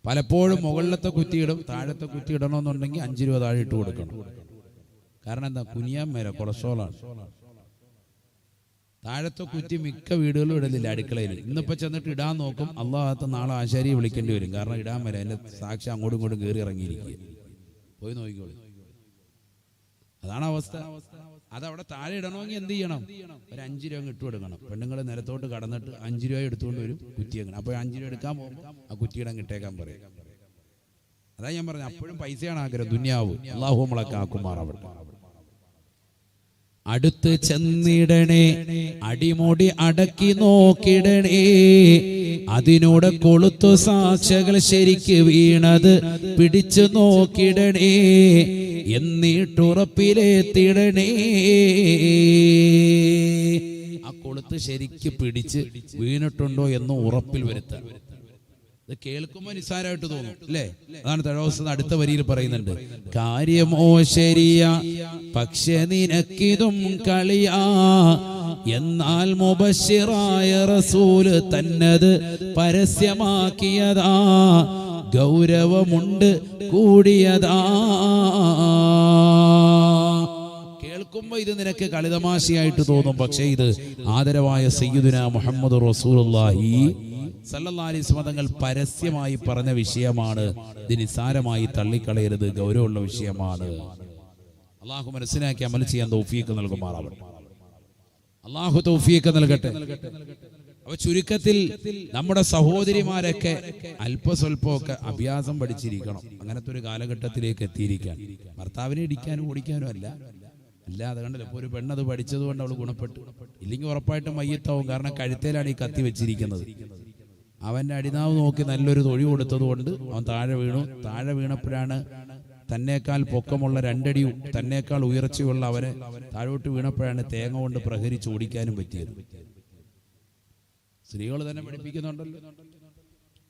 പലപ്പോഴും മുകളിലത്തെ കുറ്റിയിടും, താഴത്തെ കുറ്റി ഇടണമെന്നുണ്ടെങ്കിൽ 5 രൂപ താഴെ ഇട്ട് കൊടുക്കണം. കാരണം എന്താ? കുനിയാൻ മേലെ കൊളസ്ട്രോളാണ്. താഴത്തെ കുറ്റി മിക്ക വീടുകളും ഇടലില്ല അടുക്കളയിൽ. ഇന്നിപ്പോ ചെന്നിട്ട് ഇടാൻ നോക്കും, അള്ളാഹത്തെ നാളെ ആശാരിയെ വിളിക്കേണ്ടി വരും. കാരണം ഇടാൻ മേലെ അതിന്റെ സാക്ഷി അങ്ങോട്ടും ഇങ്ങോട്ടും കയറി ഇറങ്ങിയിരിക്കുക. പോയി നോക്കിക്കോളൂ, അതാണ് അവസ്ഥ. അതവിടെ താഴെ ഇടണമെങ്കിൽ എന്ത് ചെയ്യണം? ഒരു 5 രൂപ ഇട്ട് കൊടുക്കണം. പെണ്ണുങ്ങൾ നിലത്തോട്ട് കടന്നിട്ട് 5 രൂപ എടുത്തുകൊണ്ട് വരും, കുറ്റി അങ്ങനെ. അപ്പോൾ 5 രൂപ എടുക്കാൻ പോകുമ്പോൾ ആ കുറ്റിയിടം കിട്ടേക്കാൻ പറയും. അതാ ഞാൻ പറഞ്ഞു, അപ്പോഴും പൈസയാണ് ആഗ്രഹം, ദുനിയാവ്. അല്ലാഹു നമ്മളൊക്കെ ആക്കുമാറാവട്ടെ. അടുത്ത് ചെന്നിടണേ, അടിമുടി അടക്കി നോക്കിടണേ, അതിനോട് കൊളുത്തു സാക്ഷകൾ ശരിക്ക് വീണത് പിടിച്ചു നോക്കിടണേ, എന്നിട്ടുറപ്പിലെത്തിടണേ. ആ കൊളുത്ത് ശരിക്ക് പിടിച്ച് വീണിട്ടുണ്ടോ എന്ന് ഉറപ്പിൽ വരുത്താൻ. ഇത് കേൾക്കുമ്പോൾ നിസ്സാരമായിട്ട് തോന്നും, അല്ലേ? അതാണ് തഴവസ്ഥ അടുത്ത വരിയിൽ പറയുന്നുണ്ട്. കാര്യമോ ശരിയാ, പക്ഷെ നിനക്കിതും കളിയാ, എന്നാൽ മുബശ്ശിറായ റസൂല് തന്നത് പരസ്യമാക്കിയതാ, ഗൗരവമുണ്ട് കൂടിയതാ. കേൾക്കുമ്പോ ഇത് നിനക്ക് കളിതമാശയായിട്ട് തോന്നും, പക്ഷേ ഇത് ആദരവായ സയ്യിദുനാ മുഹമ്മദ് റസൂലുള്ളാഹി സല്ലല്ലാഹു അലൈഹി വസല്ലം തങ്ങൾ പരസ്യമായി പറഞ്ഞ വിഷയമാണ്. ഇത് നിസ്സാരമായി തള്ളിക്കളയരുത്, ഗൗരവമുള്ള വിഷയമാണ്. അള്ളാഹു മനസ്സിലാക്കി അമൽ ചെയ്യാൻ തൗഫീഖ് നൽകുമാറാവട്ടെ. അള്ളാഹു തൗഫീഖ് നൽകട്ടെ. അപ്പൊ ചുരുക്കത്തിൽ നമ്മുടെ സഹോദരിമാരൊക്കെ അല്പസ്വല്പമൊക്കെ അഭ്യാസം പഠിച്ചിരിക്കണം. അങ്ങനത്തെ ഒരു കാലഘട്ടത്തിലേക്ക് എത്തിയിരിക്കാൻ. ഭർത്താവിനെ ഇടിക്കാനും ഓടിക്കാനും അല്ലാതെ കണ്ടല്ലോ. ഇപ്പോൾ ഒരു പെണ്ണത് പഠിച്ചത് കൊണ്ട് അവൾ ഗുണപ്പെട്ടു. ഇല്ലെങ്കിൽ ഉറപ്പായിട്ടും മയ്യത്താവും. കാരണം കഴുത്തേലാണ് ഈ കത്തി വെച്ചിരിക്കുന്നത്. അവന്റെ അടിനാവ് നോക്കി നല്ലൊരു തൊഴി കൊടുത്തത് കൊണ്ട് അവൻ താഴെ വീണു. താഴെ വീണപ്പോഴാണ് തന്നേക്കാൾ പൊക്കമുള്ള 2 അടി തന്നേക്കാൾ ഉയർച്ചയുള്ള അവനെ താഴോട്ട് വീണപ്പോഴാണ് തേങ്ങ കൊണ്ട് പ്രഹരിച്ച് ഓടിക്കാനും പറ്റിയത്. സ്ത്രീകൾ തന്നെ പഠിപ്പിക്കുന്നുണ്ടല്ലോ.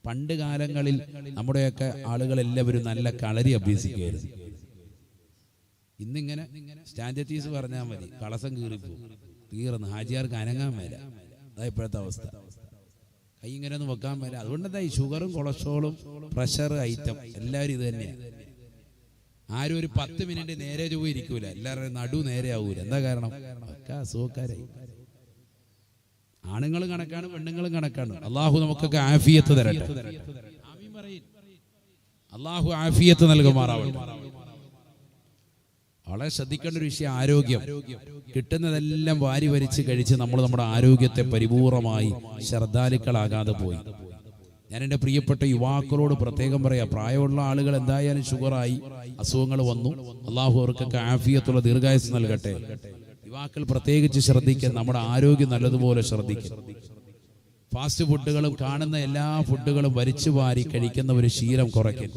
പണ്ട് കാലങ്ങളിൽ നമ്മുടെയൊക്കെ ആളുകൾ എല്ലാവരും നല്ല കളരി അഭ്യസിക്കുകയായിരുന്നു. ഇന്നിങ്ങനെ സ്റ്റാൻഡത്തീസ് പറഞ്ഞാൽ മതി, കളസം തീർന്ന് ഹാജിയാർക്ക് അനങ്ങാൻ മേല. അതാ ഇപ്പോഴത്തെ അവസ്ഥ. കൈ ഇങ്ങനെ ഒന്നും വെക്കാൻ മേല. അതുകൊണ്ടെന്താ ഈ ഷുഗറും കൊളസ്ട്രോളും പ്രഷർ ഐറ്റം എല്ലാവരും ഇത് തന്നെയാണ്. ആരും ഒരു 10 മിനിറ്റ് നേരെ ചൊവ്വ ഇരിക്കൂല. എല്ലാവരുടെയും നടു നേരെ ആവൂല. എന്താ കാരണം? ഒക്കെ അസുഖക്കാരായി. ആണുങ്ങളും കണക്കാണ്, പെണ്ണുങ്ങളും കണക്കാണ്. അള്ളാഹു നമുക്കൊക്കെ ആഫിയത്ത് തരട്ടെ. അള്ളാഹു ആഫിയത്ത് നൽകുമാറാവട്ടെ. വളരെ ശ്രദ്ധിക്കേണ്ട ഒരു വിഷയം ആരോഗ്യം. കിട്ടുന്നതെല്ലാം വാരി വരിച്ച് കഴിച്ച് നമ്മൾ നമ്മുടെ ആരോഗ്യത്തെ പരിപൂർണമായി ശ്രദ്ധാലുക്കളാകാതെ പോയി. ഞാൻ എൻ്റെ പ്രിയപ്പെട്ട യുവാക്കളോട് പ്രത്യേകം പറയാം, പ്രായമുള്ള ആളുകൾ എന്തായാലും ഷുഗറായി അസുഖങ്ങൾ വന്നു. അള്ളാഹു അവർക്കൊക്കെ ആഫിയത്തുള്ള ദീർഘായുസ് നൽകട്ടെ. യുവാക്കൾ പ്രത്യേകിച്ച് ശ്രദ്ധിക്കുക, നമ്മുടെ ആരോഗ്യം നല്ലതുപോലെ ശ്രദ്ധിക്കുക. ഫാസ്റ്റ് ഫുഡുകളും കാണുന്ന എല്ലാ ഫുഡുകളും വലിച്ചു വാരി കഴിക്കുന്ന ഒരു ശീലം കുറയ്ക്കും.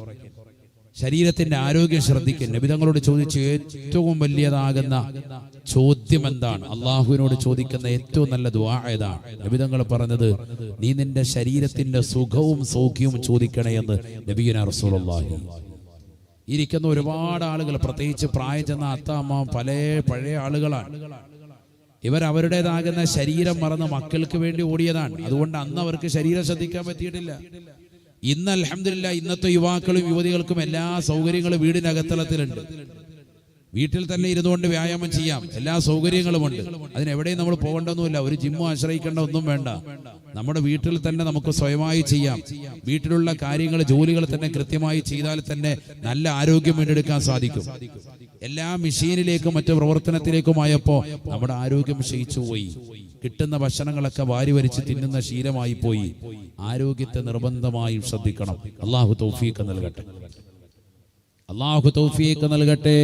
ശരീരത്തിന്റെ ആരോഗ്യം ശ്രദ്ധിക്കും. നബി തങ്ങളോട് ചോദിച്ചു ഏറ്റവും വലിയതാകുന്ന ചോദ്യം എന്താണ്? അള്ളാഹുവിനോട് ചോദിക്കുന്ന ഏറ്റവും നല്ല ദുആ ഏതാണ്? നബി തങ്ങൾ പറഞ്ഞത്, നീ നിന്റെ ശരീരത്തിന്റെ സുഖവും സൗഖ്യവും ചോദിക്കണേ എന്ന് നബിയുനാ റസൂലുള്ളാഹി. ഇരിക്കുന്ന ഒരുപാട് ആളുകൾ, പ്രത്യേകിച്ച് പ്രായം ചെന്ന അത്ത അമ്മ, പഴയ ആളുകളാണ്. അവരുടേതാകുന്ന ശരീരം മറന്ന് മക്കൾക്ക് വേണ്ടി ഓടിയതാണ്. അതുകൊണ്ട് അന്ന് അവർക്ക് ശരീരം ശ്രദ്ധിക്കാൻ പറ്റിയിട്ടില്ല. ഇന്ന് അൽഹംദുലില്ലാഹ് ഇന്നത്തെ യുവാക്കളും യുവതികൾക്കും എല്ലാ സൗകര്യങ്ങളും വീടിനകത്തളത്തിലുണ്ട്. വീട്ടിൽ തന്നെ ഇരുന്നുകൊണ്ട് വ്യായാമം ചെയ്യാം. എല്ലാ സൗകര്യങ്ങളുമുണ്ട്. അതിനെവിടെയും നമ്മൾ പോകേണ്ടൊന്നുമില്ല. ഒരു ജിമ്മോ ആശ്രയിക്കേണ്ട ഒന്നും വേണ്ട. നമ്മുടെ വീട്ടിൽ തന്നെ നമുക്ക് സ്വയമായി ചെയ്യാം. വീട്ടിലുള്ള കാര്യങ്ങൾ, ജോലികൾ തന്നെ കൃത്യമായി ചെയ്താൽ തന്നെ നല്ല ആരോഗ്യം വീണ്ടെടുക്കാൻ സാധിക്കും. എല്ലാ മെഷീനിലേക്കും മറ്റു പ്രവർത്തനത്തിലേക്കുമായപ്പോൾ നമ്മുടെ ആരോഗ്യം ക്ഷയിച്ചു പോയി. കിട്ടുന്ന ഭക്ഷണങ്ങളൊക്കെ വാരി വരിച്ച് തിന്നുന്ന ശീലമായി പോയി. ആരോഗ്യത്തെ നിർബന്ധമായി ശ്രദ്ധിക്കണം. അള്ളാഹു തൗഫീഖ് നൽകട്ടെ. അള്ളാഹു തൗഫീഖ് നൽകട്ടെ.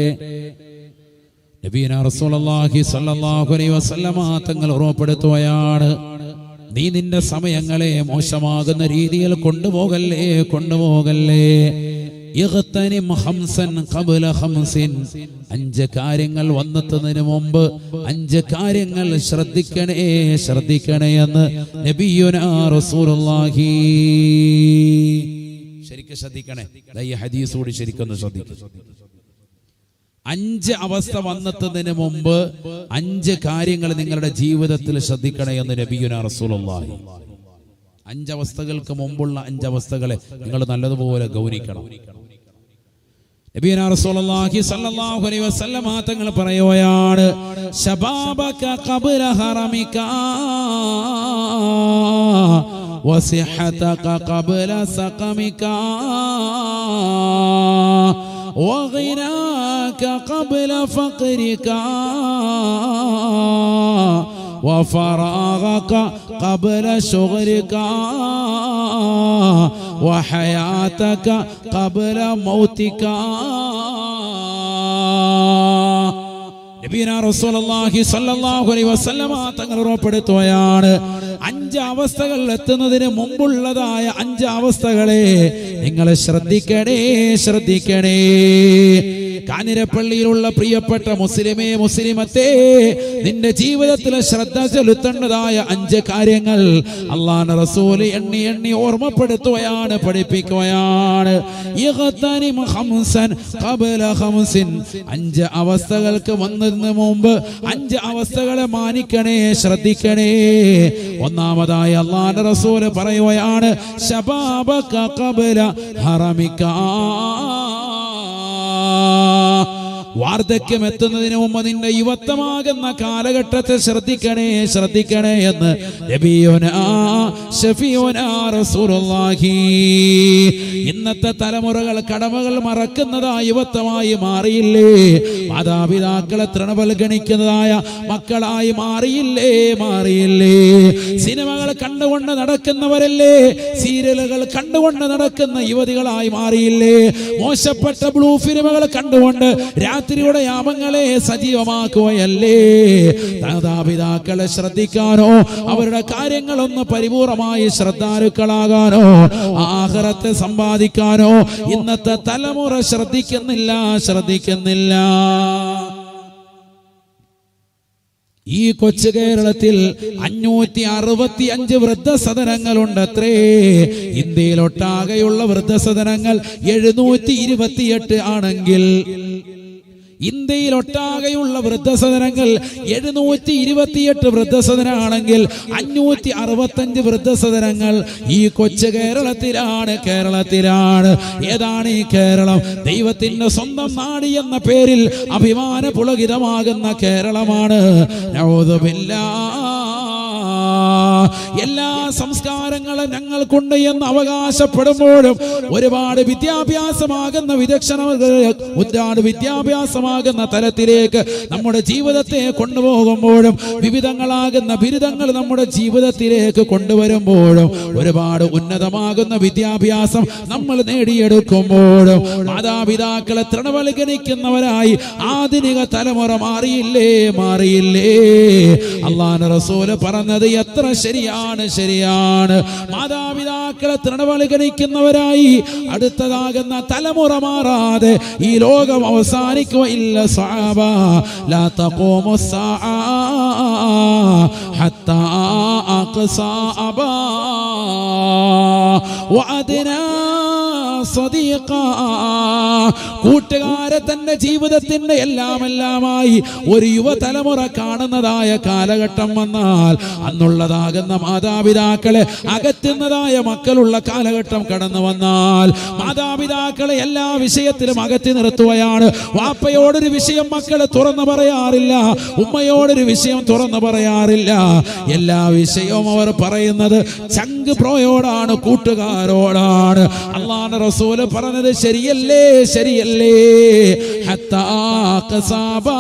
നബിയുനാ റസൂലുള്ളാഹി സ്വല്ലല്ലാഹു അലൈഹി വസല്ലമ തങ്ങൾ ഉറപ്പെടുത്തുകയാണ്, നീ നിന്റെ സമയങ്ങളെ മോശമാകുന്ന രീതിയിൽ കൊണ്ടുപോകല്ലേ. ഇഗ്തനിം ഖംസൻ ഖബ്ല ഖംസിൻ. 5 കാര്യങ്ങൾ വന്നെത്തുന്നതിന് മുമ്പ് 5 കാര്യങ്ങൾ ശ്രദ്ധിക്കണേ എന്ന് നബിയുനാ റസൂലുള്ളാഹി. ശരിക്കും ശ്രദ്ധിക്കണേ. ഈ ഹദീസ് കൂടി ശരിക്കൊന്ന് ശ്രദ്ധിക്കുക. 5 അവസ്ഥ വന്നെത്തുന്നതിന് മുമ്പ് 5 കാര്യങ്ങൾ നിങ്ങളുടെ ജീവിതത്തിൽ ശ്രദ്ധിക്കണേ എന്ന് നബിയുനാ റസൂലുള്ളാഹി. 5 അവസ്ഥകൾക്ക് മുമ്പുള്ള 5 അവസ്ഥകളെ നിങ്ങൾ നല്ലതുപോലെ ഗൗനിക്കണം. നബിയുനാ റസൂലുള്ളാഹി സ്വല്ലല്ലാഹു അലൈഹി വസല്ലം തങ്ങൾ പറയുകയാണ്, ശബാബക ഖബ്ല ഹറമിക വസിഹതക ഖബ്ല സഖമിക വഗിനാക ഖബ്ല ഫഖരിക وفراغك قبل شغلك وحياتك قبل موتك. നബിയുനാ റസൂലുള്ളാഹി സ്വല്ലല്ലാഹു അലൈഹി വസല്ലമ തങ്ങൾ ഉറപ്പെടുത്തുകയാണ്, 5 അവസ്ഥകൾ എത്തുന്നതിന് മുമ്പുള്ളതായ 5 അവസ്ഥകളെ നിങ്ങൾ ശ്രദ്ധിക്കണേ. കാഞ്ഞിരപ്പള്ളിയിലുള്ള പ്രിയപ്പെട്ട മുസ്ലിമേ മുസ്ലിമത്തെ, നിന്റെ ജീവിതത്തിൽ ശ്രദ്ധ ചെലുത്തേണ്ടതായ 5 കാര്യങ്ങൾ അല്ലാഹുവിന്റെ റസൂൽ എണ്ണി എണ്ണി ഓർമ്മപ്പെടുത്തുകയാണ്, പഠിപ്പിക്കുകയാണ്. 5 അവസ്ഥകൾക്ക് വന്നതിന് മുമ്പ് 5 അവസ്ഥകളെ മാനിക്കണേ, ശ്രദ്ധിക്കണേ. ഒന്നാമതായി അല്ലാഹുവിന്റെ റസൂൽ പറയുകയാണ്, ശബാബക ഖബല ഹറമിക. വാർദ്ധക്യം എത്തുന്നതിന് മുമ്പ് നിന്റെ യുവത്വമാകുന്ന കാലഘട്ടത്തെ ശ്രദ്ധിക്കണേ എന്ന് നബിയുനാ ശഫീഉനാ റസൂലുള്ളാഹി. ഇന്നത്തെ തലമുറകൾ കടമകൾ മറക്കുന്നതായ യുവത്വമായി മാറിയില്ലേ? മാതാപിതാക്കളെ തൃണവൽഗണിക്കുന്നതായ മക്കളായി മാറിയില്ലേ? സിനിമകൾ കണ്ടുകൊണ്ട് നടക്കുന്നവരല്ലേ? സീരിയലുകൾ കണ്ടുകൊണ്ട് നടക്കുന്ന യുവതികളായി മാറിയില്ലേ? മോശപ്പെട്ട ബ്ലൂ ഫിലിമുകൾ കണ്ടുകൊണ്ട് രാത്രിയുടെ യാമങ്ങളെ സജീവമാക്കുകയല്ലേ? മാതാപിതാക്കളെ ശ്രദ്ധിക്കാനോ അവരുടെ കാര്യങ്ങളൊന്ന് പരിപൂർണമായി ശ്രദ്ധാലുക്കളാകാനോ ആഖിറത്തെ സമ്പാദിക്കാനോ ഇന്നത്തെ തലമുറ ശ്രദ്ധിക്കുന്നില്ല. ഈ കൊച്ചു കേരളത്തിൽ 565 വൃദ്ധസദനങ്ങളുണ്ടത്രേ. ഇന്ത്യയിലൊട്ടാകെയുള്ള വൃദ്ധസദനങ്ങൾ 728 ആണെങ്കിൽ, ഇന്ത്യയിലൊട്ടാകെയുള്ള വൃദ്ധസദനങ്ങൾ 728 വൃദ്ധസദനമാണെങ്കിൽ 565 വൃദ്ധസദനങ്ങൾ ഈ കൊച്ചു കേരളത്തിലാണ്. ഏതാണ് ഈ കേരളം? ദൈവത്തിന്റെ സ്വന്തം നാട് എന്ന പേരിൽ അഭിമാന പുളകിതമാകുന്ന കേരളമാണ്. എല്ലാ സംസ്കാരങ്ങളും ഞങ്ങൾക്കുണ്ട് എന്ന് അവകാശപ്പെടുമ്പോഴും ഒരുപാട് വിദ്യാഭ്യാസമാകുന്ന വിദ്യാഭ്യാസമാകുന്ന തലത്തിലേക്ക് നമ്മുടെ ജീവിതത്തെ കൊണ്ടുപോകുമ്പോഴും വിവിധങ്ങളാകുന്ന ബിരുദങ്ങൾ നമ്മുടെ ജീവിതത്തിലേക്ക് കൊണ്ടുവരുമ്പോഴും ഒരുപാട് ഉന്നതമാകുന്ന വിദ്യാഭ്യാസം നമ്മൾ നേടിയെടുക്കുമ്പോഴും മാതാപിതാക്കളെ തൃണവൽഗണിക്കുന്നവരായി ആധുനിക തലമുറ മാറിയില്ലേ? അല്ലാഹുവിന്റെ റസൂൽ പറഞ്ഞത് എത്ര ശരിയാണ്. മാതാപിതാക്കളെ തൃണവൽഗണിക്കുന്നവരായി അടുത്തതാകുന്ന തലമുറ മാറാതെ ഈ ലോകം അവസാനിക്കുകയില്ല. സഹാബ ലാ തഖൂമു സ്സാഅ ഹത്താ അഖ്സാ അബാ വഅദ്നാ സദീഖ. കൂട്ടുകാരെ തന്റെ ജീവിതത്തിന്റെ എല്ലാമായി ഒരു യുവതലമുറ കാണുന്നതായ കാലഘട്ടം വന്നാൽ അന്നുള്ളതാകുന്ന മാതാപിതാക്കളെ അകറ്റുന്നതായ മക്കളുള്ള കാലഘട്ടം കടന്നു വന്നാൽ മാതാപിതാക്കളെ എല്ലാ വിഷയത്തിലും അകറ്റി നിർത്തുകയാണ്. വാപ്പയോടൊരു വിഷയം മക്കളെ തുറന്നു പറയാറില്ല, ഉമ്മയോടൊരു വിഷയം തുറന്നു പറയാറില്ല. എല്ലാ വിഷയവും അവർ പറയുന്നത് ചങ്ക് പ്രോയോടാണ്, കൂട്ടുകാരോടാണ്. അല്ലാഹുവിന്റെ റസൂൽ പറഞ്ഞത് ശരിയല്ലേ? ഹത്താ ഖസാബാ.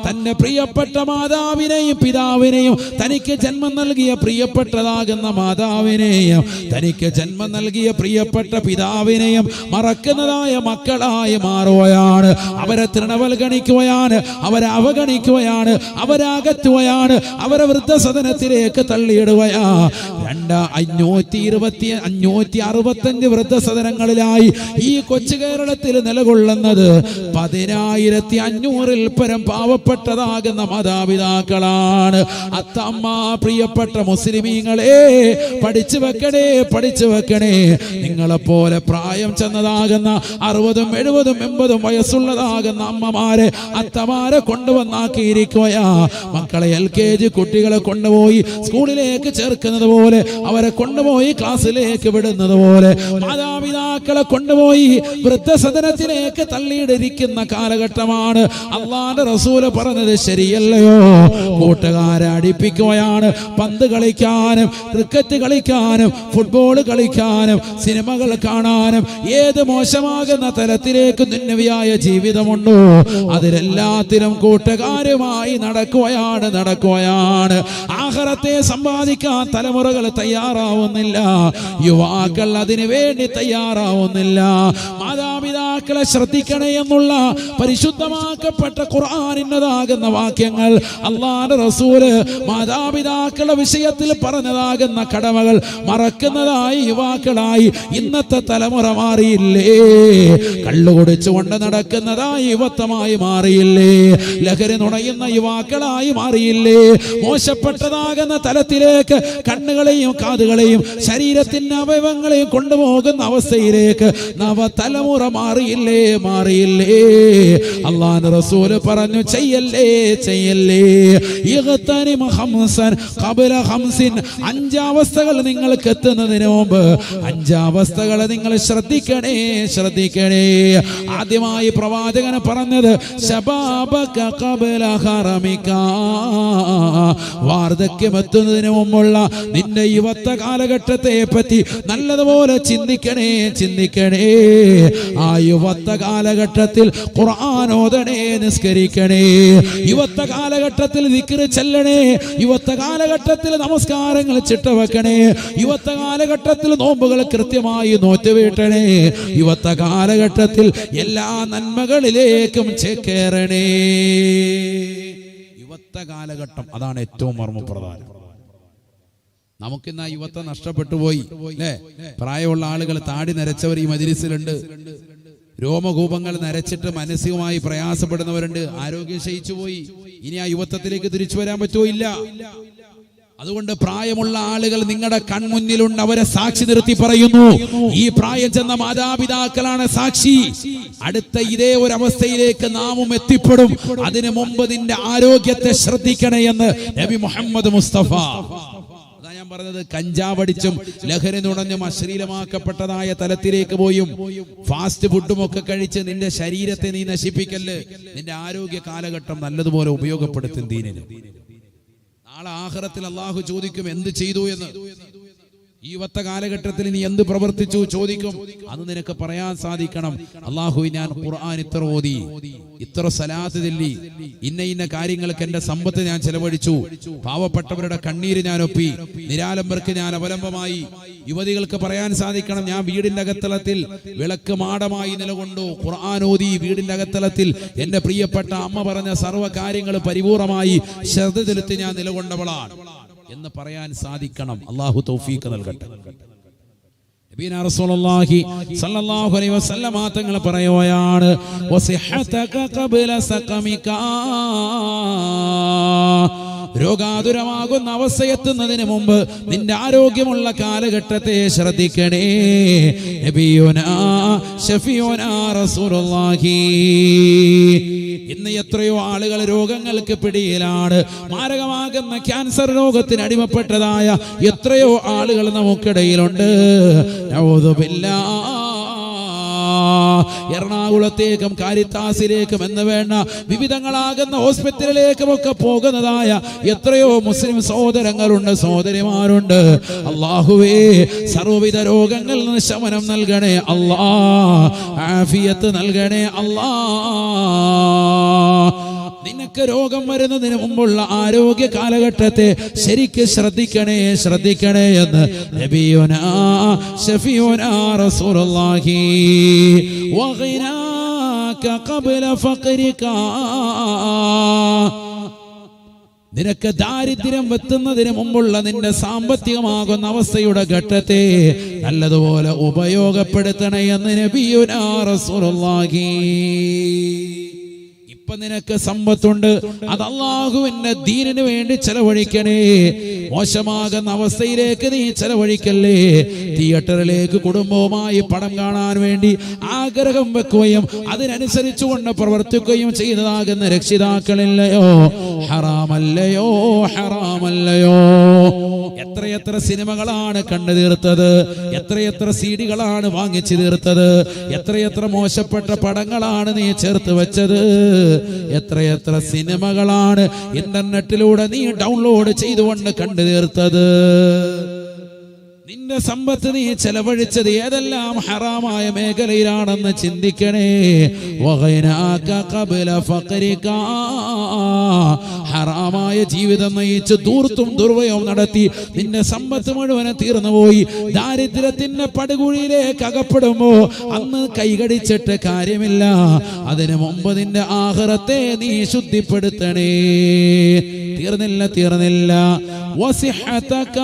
തന്റെ പ്രിയപ്പെട്ട മാതാവിനെയും പിതാവിനെയും തനിക്ക് ജന്മം നൽകിയ പ്രിയപ്പെട്ടതാകുന്ന മാതാവിനെയും തനിക്ക് ജന്മം നൽകിയ പ്രിയപ്പെട്ട പിതാവിനെയും മറക്കുന്നതായ മക്കളായി മാറുകയാണ്. അവരെ തൃണവൽഗണിക്കുകയാണ്, അവരെ അവഗണിക്കുകയാണ്, അവരെ അകറ്റുകയാണ്, അവരെ വൃദ്ധസദനത്തിലേക്ക് തള്ളിയിടുകയാ. 565 വൃദ്ധസദനങ്ങളിലായി ഈ കൊച്ചു കേരളത്തിൽ നിലകൊള്ളുന്നത് 10,500 പരം പാവപ്പെട്ടതാകുന്ന മാതാപിതാക്കളാണ്. അത്തമ്മ, പ്രിയപ്പെട്ട മുസ്ലിമീങ്ങളെ, പഠിച്ചു വെക്കണേ. നിങ്ങളെപ്പോലെ പ്രായം ചെന്നതാകുന്ന 60, 70, 80 വയസ്സുള്ളതാകുന്ന അമ്മമാരെ, അത്തമാരെ കൊണ്ടുവന്നാക്കിയിരിക്കുകയാ. മക്കളെ LKG കുട്ടികളെ കൊണ്ടുപോയി സ്കൂളിലേക്ക് ചേർക്കുന്നത് പോലെ, അവരെ കൊണ്ടുപോയി ക്ലാസ്സിലേക്ക് വിടുന്നത് പോലെ മാതാപിതാക്കളെ കൊണ്ടുപോയി വൃദ്ധസദനത്തിലേക്ക് തള്ളിയിടിരിക്കുന്ന കാലഘട്ടമാണ്. അല്ലാഹുവിന്റെ റസൂൽ പറഞ്ഞത് ശരിയല്ലയോ? കൂട്ടുകാരെ അടുപ്പിക്കുകയാണ്. പന്ത് കളിക്കാനും ക്രിക്കറ്റ് കളിക്കാനും ഫുട്ബോൾ കളിക്കാനും സിനിമകൾ കാണാനും ഏത് മോശമാകുന്ന തലത്തിലേക്ക് ദുന്യവിയായ ജീവിതമുണ്ടോ അതിലെല്ലാത്തിലും കൂട്ടുകാരുമായി നടക്കുകയാണ്. ആ ആഖിറത്തെ സമ്പാദിക്കാൻ തലമുറകൾ തയ്യാറാവുന്നില്ല, യുവാക്കൾ അതിനു വേണ്ടി തയ്യാറാവുന്നില്ല. മാതാപിതാക്കളെ ശ്രദ്ധിക്കണേ എന്നുള്ള പരിശുദ്ധമാക്കപ്പെട്ട ഖുർആനിന്നതാകുന്ന വാക്യങ്ങൾ, അല്ലാഹുവിന്റെ റസൂല് മാതാപിതാക്കളുടെ വിഷയത്തിൽ പറഞ്ഞതാകുന്ന കടമകൾ മറക്കുന്നതായി യുവാക്കളായി ഇന്നത്തെ തലമുറ മാറിയില്ലേ? കള്ളുകുടിച്ചുകൊണ്ട് നടക്കുന്നതായി യുവത്വമായി മാറിയില്ലേ? ലഹരി നുണയുന്ന യുവാക്കളായി മാറിയില്ലേ? മോശപ്പെട്ടതാകുന്ന തലത്തിലേക്ക് കണ്ണുകളെയും കാതുകളെയും ശരീരത്തിന്റെ അവയവങ്ങളെയും കൊണ്ടുപോകുന്ന അവസ്ഥയിലേക്ക് നവതലമുറ മാറിയില്ലേ? മാറിയില്ലേ? അല്ലാഹുവിന്റെ റസൂല് പറഞ്ഞു, ചെയ്യല്ലേ ചെയ്യല്ലേ. ഇഗ്തനിം ഖംസൻ ഖബ്ല ഖംസിൻ, അഞ്ചവസ്ഥകൾ നിങ്ങൾക്ക് എത്തുന്നതിന് മുമ്പ് അഞ്ചവസ്ഥകൾ നിങ്ങൾ ശ്രദ്ധിക്കണേ ശ്രദ്ധിക്കണേ. ആദ്യമായി പ്രവാചകൻ പറഞ്ഞത് ശബാബക ഖബ്ല ഹറമിക, വാർദ്ധക്യം എത്തുന്നതിന് മുമ്പുള്ള നിന്റെ യുവത്വ കാലഘട്ടത്തെ പറ്റി നല്ലതുപോലെ ചിന്തിക്കണേ ചിന്തിക്കണേ. ആ യുവത്വ കാലഘട്ടത്തിൽ ഖുർആൻ ഓതണേ, നിസ്കരിക്കണേ. യുവത്വ കാലഘട്ടത്തിൽ ദിക്ർ ചെല്ലണേ. യുവത്വ കാലഘട്ടത്തിൽ നമസ്കാരങ്ങൾ ചിട്ടവെക്കണേ. യുവത്വ കാലഘട്ടത്തിൽ നോമ്പുകൾ കൃത്യമായി നോറ്റുവീട്ടണേ. യുവത്വ കാലഘട്ടത്തിൽ എല്ലാ നന്മകളിലേക്കും ചേക്കേറണേ. യുവത്വ കാലഘട്ടം അതാണ് ഏറ്റവും മർമ്മപ്രധാനം. നമുക്കിന്ന് ആ യുവത്വം നഷ്ടപ്പെട്ടു പോയി അല്ലേ? പ്രായമുള്ള ആളുകൾ താടി നരച്ചവർ ഈ മജ്‌ലിസിലുണ്ട്. രോമകൂപങ്ങൾ നരച്ചിട്ട് മാനസികമായി പ്രയാസപ്പെടുന്നവരുണ്ട്. ആരോഗ്യം ക്ഷയിച്ചു പോയി. ഇനി ആ യുവത്വത്തിലേക്ക് തിരിച്ചു വരാൻ പറ്റുമോ? ഇല്ല. അതുകൊണ്ട് പ്രായമുള്ള ആളുകൾ നിങ്ങളുടെ കൺമുന്നിലുണ്ട്. അവരെ സാക്ഷി നിർത്തി പറയുന്നു, ഈ പ്രായം ചെന്ന മാതാപിതാക്കളാണ് സാക്ഷി. അടുത്ത ഇതേ ഒരു അവസ്ഥയിലേക്ക് നാമും എത്തിപ്പെടും. അതിനു മുമ്പ് നിന്റെ ആരോഗ്യത്തെ ശ്രദ്ധിക്കണേ എന്ന് നബി മുഹമ്മദ് മുസ്തഫ. അതാ ഞാൻ പറഞ്ഞത്, കഞ്ചാവടിച്ചും ലഹരി നുണഞ്ഞും അശ്ലീലമാക്കപ്പെട്ടതായ തലത്തിലേക്ക് പോയും ഫാസ്റ്റ് ഫുഡും ഒക്കെ കഴിച്ച് നിന്റെ ശരീരത്തെ നീ നശിപ്പിക്കല്ല്. നിന്റെ ആരോഗ്യ കാലഘട്ടം നല്ലതുപോലെ ഉപയോഗപ്പെടുത്തും ദീനിന്. നാളെ ആഖിറത്തിൽ അല്ലാഹു ചോദിക്കും എന്ത് ചെയ്തു എന്ന്. ഈ യുവത്വ കാലഘട്ടത്തിൽ നീ എന്ത് പ്രവർത്തിച്ചു ചോദിക്കും. അത് നിനക്ക് പറയാൻ സാധിക്കണം, അല്ലാഹു ഞാൻ ഖുർആൻ ഇത്ര ഓതി, ഇത്ര സലാത്ത് ചൊല്ലി, ഇന്ന ഇന്ന കാര്യങ്ങൾക്ക് എന്റെ സമ്പത്ത് ഞാൻ ചെലവഴിച്ചു, പാവപ്പെട്ടവരുടെ കണ്ണീര് ഞാൻ ഒപ്പി, നിരാലംബർക്ക് ഞാൻ അവലംബമായി. യുവതികൾക്ക് പറയാൻ സാധിക്കണം, ഞാൻ വീടിന്റെ അകത്തളത്തിൽ വിളക്ക് മാടമായി നിലകൊണ്ടു, ഖുർആൻ ഓതി, വീടിന്റെ അകത്തളത്തിൽ എന്റെ പ്രിയപ്പെട്ട അമ്മ പറഞ്ഞ സർവ്വ കാര്യങ്ങൾ പരിപൂർണമായി ശ്രദ്ധ ചെലുത്തി ഞാൻ നിലകൊണ്ടവളാണ് എന്ന് പറയാൻ സാധിക്കണം. അല്ലാഹു തൗഫീഖ് നൽകട്ടെ. നബിയുനാ റസൂലുള്ളാഹി സ്വല്ലല്ലാഹു അലൈഹി വസല്ലം തങ്ങൾ പറയുകയാണ്, വസിഹതക ഖബ്ല സഖമിക, രോഗാതുരമാകുന്ന അവസ്ഥയെത്തുന്നതിന് മുമ്പ് നിന്റെ ആരോഗ്യമുള്ള കാലഘട്ടത്തെ ശ്രദ്ധിക്കണേ. നബിയുനാ ശഫീഉനാ റസൂലുള്ളാഹി. ഇന്ന് എത്രയോ ആളുകൾ രോഗങ്ങൾക്ക് പിടിയിലാണ്. മാരകമാകുന്ന ക്യാൻസർ രോഗത്തിന് അടിമപ്പെട്ടതായ എത്രയോ ആളുകൾ നമുക്കിടയിലുണ്ട്. നഊദു ബില്ലാഹ്. എറണാകുളത്തേക്കും കാരിത്താസിലേക്കും എന്ന് വേണ്ട വിവിധങ്ങളാകുന്ന ഹോസ്പിറ്റലിലേക്കും ഒക്കെ പോകുന്നതായ എത്രയോ മുസ്ലിം സഹോദരങ്ങളുണ്ട്, സഹോദരിമാരുണ്ട്. അല്ലാഹുവേ, സർവ്വവിധ രോഗങ്ങളിൽ നിന്ന് ശമനം നൽകണേ അല്ലാ, ആഫിയത്ത് നൽകണേ അല്ലാ. നിനക്ക് രോഗം വരുന്നതിന് മുമ്പുള്ള ആരോഗ്യ കാലഘട്ടത്തെ ശരിക്ക് ശ്രദ്ധിക്കണേ ശ്രദ്ധിക്കണേ എന്ന് നബിയുനാ ശഫീഉനാ റസൂലുള്ളാഹി. വഗിനാക ഖബ്ല ഫഖരിക, നിനക്ക് ദാരിദ്ര്യം എത്തുന്നതിന് മുമ്പുള്ള നിന്റെ സാമ്പത്തികമാകുന്ന അവസ്ഥയുടെ ഘട്ടത്തെ നല്ലതുപോലെ ഉപയോഗപ്പെടുത്തണേ എന്ന് നബിയുനാ റസൂലുള്ളാഹി. ഇപ്പൊ നിനക്ക് സമ്പത്തുണ്ട്, അത് അല്ലാഹുവിന്റെ ദീനിന് വേണ്ടി ചെലവഴിക്കണേ. മോശമാകുന്ന അവസ്ഥയിലേക്ക് നീ ചെലവഴിക്കല്ലേ. തിയേറ്ററിലേക്ക് കുടുംബവുമായി പടം കാണാൻ വേണ്ടി ആഗ്രഹം വെക്കുകയും അതിനനുസരിച്ചുകൊണ്ട് പ്രവർത്തിക്കുകയും ചെയ്തതാകുന്ന രക്ഷിതാക്കളില്ലയോ? ഹറാമല്ലയോ? ഹറാമല്ലയോ? എത്രയെത്ര സിനിമകളാണ് കണ്ടു തീർത്തത്, എത്രയെത്ര സീഡികളാണ് വാങ്ങിച്ചു തീർത്തത്, എത്രയെത്ര മോശപ്പെട്ട പടങ്ങളാണ് നീ ചേർത്ത് വെച്ചത്, എത്രയെത്ര സിനിമകളാണ് ഇന്റർനെറ്റിലൂടെ നീ ഡൗൺലോഡ് ചെയ്തുകൊണ്ട് കണ്ടു തീർത്തത്. നിന്റെ സമ്പത്ത് നീ ചെലവഴിച്ചത് ഏതെല്ലാം ഹറാമായ മേഖലയിലാണെന്ന് ചിന്തിക്കണേ. വഗൈനാക ഖബ്ല ഫഖരിക, ഹറാമായ ജീവിതം നയിച്ച് ദൂർത്തും ദുർവ്യയവും നടത്തി നിന്റെ സമ്പത്ത് മുഴുവനും തീർന്നുപോയി. ദാരിദ്ര്യത്തിന്റെ പടുകുഴിയിലേക്ക് അകപ്പെടുമ്പോ അന്ന് കൈകടിച്ചിട്ട് കാര്യമില്ല. അതിനു മുമ്പ് നിന്റെ ആഖിറത്തെ നീ ശുദ്ധിപ്പെടുത്തണേ. തീർന്നില്ല. വസിഹതക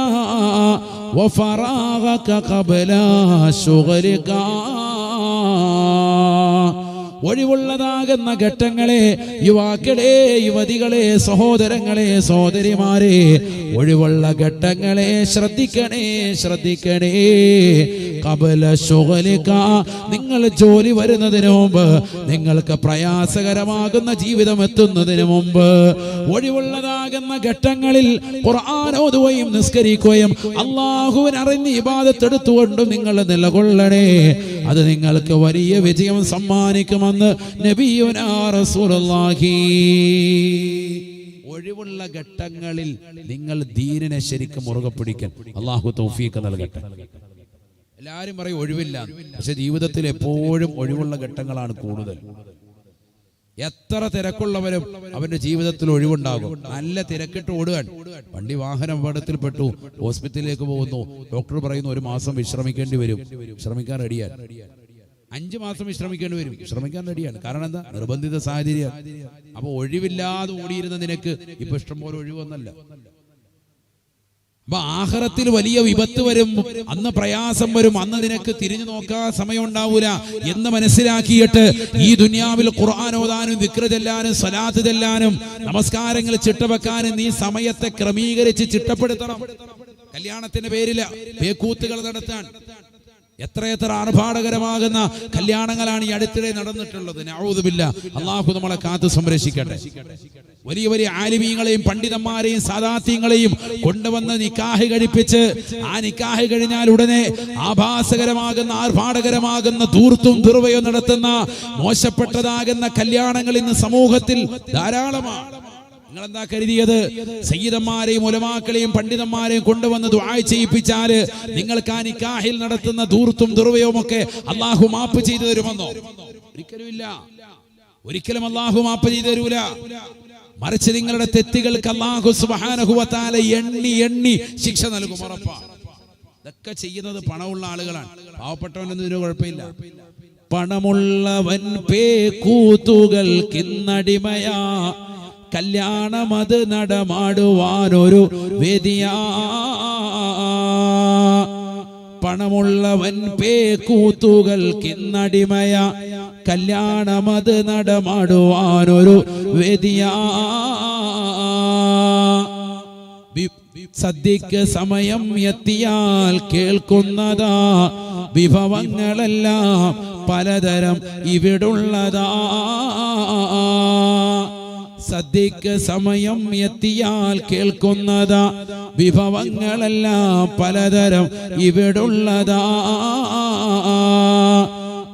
വഫറാഗക ഖബല ശുഗ്ലിക. ഒഴിവുള്ളതാകുന്ന ഘട്ടങ്ങളെ, യുവാക്കളെ, യുവതികളെ, സഹോദരങ്ങളെ, സഹോദരിമാരെ, ഒഴിവുള്ള ഘട്ടങ്ങളെ ശ്രദ്ധിക്കണേ. ഖബല ശുഗ്ലിക, നിങ്ങൾ ജോലി വരുന്നതിന് മുമ്പ്, നിങ്ങൾക്ക് പ്രയാസകരമാകുന്ന ജീവിതം എത്തുന്നതിന് മുമ്പ്, ഒഴിവുള്ളതാകുന്ന ഘട്ടങ്ങളിൽ ഖുർആൻ ഓതുകയും നിസ്കരിക്കുകയും അല്ലാഹുവിനെ അറിഞ്ഞ് ഇബാദത്ത് എടുത്തുകൊണ്ടും നിങ്ങൾ നിലകൊള്ളണേ. അത് നിങ്ങൾക്ക് വലിയ വിജയം സമ്മാനിക്കുമെന്ന് നബിയുനാ റസൂലുള്ളാഹി. ഒഴിവുള്ള ഘട്ടങ്ങളിൽ നിങ്ങൾ ദീനിനെ ശരിക്കും മുറുകെ പിടിക്കാൻ അല്ലാഹു തൗഫീഖ് നൽകട്ടെ. എല്ലാവരും പറയും ഒഴിവില്ല, പക്ഷെ ജീവിതത്തിൽ എപ്പോഴും ഒഴിവുള്ള ഘട്ടങ്ങളാണ് കൂടുതൽ. എത്ര തിരക്കുള്ളവരും അവന്റെ ജീവിതത്തിൽ ഒഴിവുണ്ടാകും. നല്ല തിരക്കിട്ട് ഓടുകയാണ്, വണ്ടി വാഹന അപകടത്തിൽപ്പെട്ടു, ഹോസ്പിറ്റലിലേക്ക് പോകുന്നു, ഡോക്ടർ പറയുന്നു 1 മാസം വിശ്രമിക്കേണ്ടി വരും. വിശ്രമിക്കാൻ റെഡിയാണ്. 5 മാസം വിശ്രമിക്കേണ്ടി വരും. വിശ്രമിക്കാൻ റെഡിയാണ്. കാരണം എന്താ? നിർബന്ധിത സാഹചര്യം. അപ്പൊ ഒഴിവില്ലാതെ ഓടിയിരുന്ന നിനക്ക് ഇപ്പൊ ഇഷ്ടം പോലെ ഒഴിവൊന്നല്ല. അപ്പൊ ആഖിറത്തിൽ വലിയ വിപത്ത് വരും, അന്ന് പ്രയാസം വരും, അന്ന് നിനക്ക് തിരിഞ്ഞു നോക്കാൻ സമയം ഉണ്ടാവൂല എന്ന് മനസ്സിലാക്കിയിട്ട് ഈ ദുനിയാവിൽ ഖുർആൻ ഓതാനും ദിക്ർ ചെല്ലാനും സ്വലാത്ത് ചെല്ലാനും നമസ്കാരങ്ങൾ ചിട്ടവെക്കാനും നീ സമയത്തെ ക്രമീകരിച്ച് ചിട്ടപ്പെടുത്തണം. കല്യാണത്തിന്റെ പേരില് പേക്കൂത്തുകൾ നടത്താൻ എത്രയെത്ര ആർഭാടകരമാകുന്ന കല്യാണങ്ങളാണ് ഈ അടുത്തിടെ നടന്നിട്ടുള്ളത്. നഊദു ബില്ലാഹ്. അല്ലാഹു നമ്മളെ കാത്തു സംരക്ഷിക്കട്ടെ. വലിയ വലിയ ആലിമീങ്ങളെയും പണ്ഡിതന്മാരെയും സാദാത്യങ്ങളെയും കൊണ്ടുവന്ന് നിക്കാഹ് കഴിപ്പിച്ച് ആ നിക്കാഹ് കഴിഞ്ഞാൽ ഉടനെ ആഭാസകരമാകുന്ന ആർഭാടകരമാകുന്ന ധൂർത്തും ദുർവ്യയവും നടത്തുന്ന മോശപ്പെട്ടതാകുന്ന കല്യാണങ്ങൾ ഇന്ന് സമൂഹത്തിൽ ധാരാളമാണ്. നിങ്ങൾ എന്താ കരുതിയത്? സയ്യിദന്മാരെയും ഉലമാക്കളെയും പണ്ഡിതന്മാരെയും കൊണ്ടുവന്ന് ദുആ ചെയ്യിപ്പിച്ചാല് നിങ്ങൾക്ക് ആ നിക്കാഹിൽ നടത്തുന്ന ധൂർത്തും ദുർവ്യയവും ഒക്കെ അല്ലാഹു മാപ്പ് ചെയ്തു തരുമെന്നോ? ഒരിക്കലുമില്ല. ഒരിക്കലും അല്ലാഹു മാപ്പ് ചെയ്തു തരൂല. മറിച്ച് നിങ്ങളുടെ തെറ്റുകൾക്ക് അല്ലാഹു സുബ്ഹാനഹു വ തആല എണ്ണി ശിക്ഷ നൽകും, ഉറപ്പാണ്. ഇതൊക്കെ ചെയ്യുന്നത് പണമുള്ള ആളുകളാണ്. പാവപ്പെട്ടവനൊന്നും ഇതിന് കുഴപ്പമില്ല. പണമുള്ളവൻ പേക്കൂത്തുകൾക്കിന്നടിമയാ, കല്യാണമത് നടമാടുവാനൊരു വേദിയാ. പണമുള്ളവൻ പേക്കൂത്തുകൾക്കിന്നടിമയാ, കല്യാണമത് നടമാടുവാനൊരു വേദിയാ. സദ്യക്ക് സമയം എത്തിയാൽ കേൾക്കുന്നതാ, വിഭവങ്ങളെല്ലാം പലതരം ഇവിടുള്ളതാ. സദ്യക്ക് സമയം എത്തിയാൽ കേൾക്കുന്നതാ, വിഭവങ്ങളെല്ലാം പലതരം ഇവിടുള്ളതാ.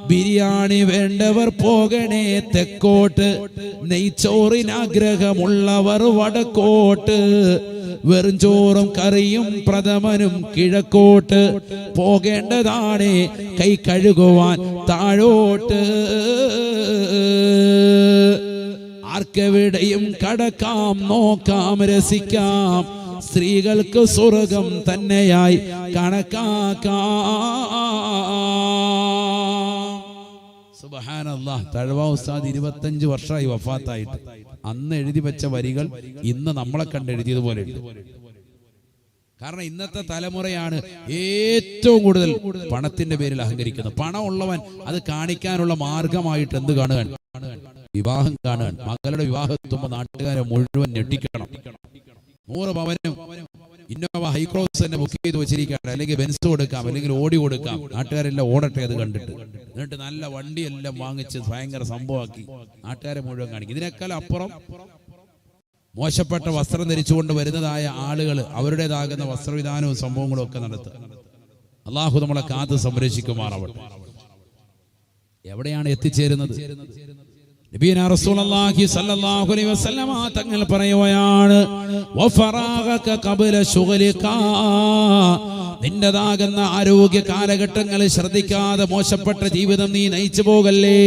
ബിരിയാണി വേണ്ടവർ പോകണേ തെക്കോട്ട്, നെയ്ച്ചോറിനാഗ്രഹമുള്ളവർ വടക്കോട്ട്, വെറും ചോറും കറിയും പ്രഥമനും കിഴക്കോട്ട്, പോകേണ്ടതാണേ കൈ കഴുകുവാൻ താഴോട്ട്. ആർക്കെവിടെയും കടക്കാം, നോക്കാം, രസിക്കാം, സ്ത്രീകൾക്ക് സ്വർഗം തന്നെയായി കണക്കാക്കാം. സുബ്ഹാനല്ലാഹ്. തഴവ ഉസ്താദ് 25 വർഷമായി വഫാത്തായിട്ട്. അന്ന് എഴുതി വെച്ച വരികൾ ഇന്ന് നമ്മളെ കണ്ട് എഴുതിയതുപോലെ ഉണ്ട്. കാരണം ഇന്നത്തെ തലമുറയാണ് ഏറ്റവും കൂടുതൽ പണത്തിന്റെ പേരിൽ അഹങ്കരിക്കുന്നത്. പണം ഉള്ളവൻ അത് കാണിക്കാനുള്ള മാർഗമായിട്ട് എന്ത് കാണുകയാണ്? വിവാഹം കാണുകയാണ്. മകളുടെ വിവാഹത്തുമ്പോ നാട്ടുകാരെ മുഴുവൻ ഞെട്ടിക്കണം. 100 പവനും ഇന്നോവ ഹൈക്രോസ് തന്നെ ബുക്ക് ചെയ്ത് വെച്ചിരിക്കുകയാണ്. അല്ലെങ്കിൽ ബെൻസ് കൊടുക്കാം, അല്ലെങ്കിൽ ഓടി കൊടുക്കാം. നാട്ടുകാരെല്ലാം ഓടട്ടെ അത് കണ്ടിട്ട്. എന്നിട്ട് നല്ല വണ്ടിയെല്ലാം വാങ്ങിച്ച് ഭയങ്കര സംഭവമാക്കി നാട്ടുകാരെ മുഴുവൻ കാണിക്കും. ഇതിനേക്കാൾ അപ്പുറം മോശപ്പെട്ട വസ്ത്രം ധരിച്ചുകൊണ്ട് വരുന്നതായ ആളുകൾ അവരുടേതാകുന്ന വസ്ത്രവിധാനവും സംഭവങ്ങളും ഒക്കെ നടത്തുക. അള്ളാഹു നമ്മളെ കാത്ത് സംരക്ഷിക്കുമാറാവട്ടെ. എവിടെയാണ് എത്തിച്ചേരുന്നത്? നബിയുനാ റസൂലുള്ളാഹി സ്വല്ലല്ലാഹു അലൈഹി വസല്ലമ തങ്ങൾ പറയുകയാണ്, വഫറാഗക ഖബല ശുഗ്ലിക, നിന്റേതാകുന്ന ആരോഗ്യ കാലഘട്ടങ്ങളിൽ ശ്രദ്ധിക്കാതെ മോശപ്പെട്ട ജീവിതം നീ നയിച്ചു പോകല്ലേ.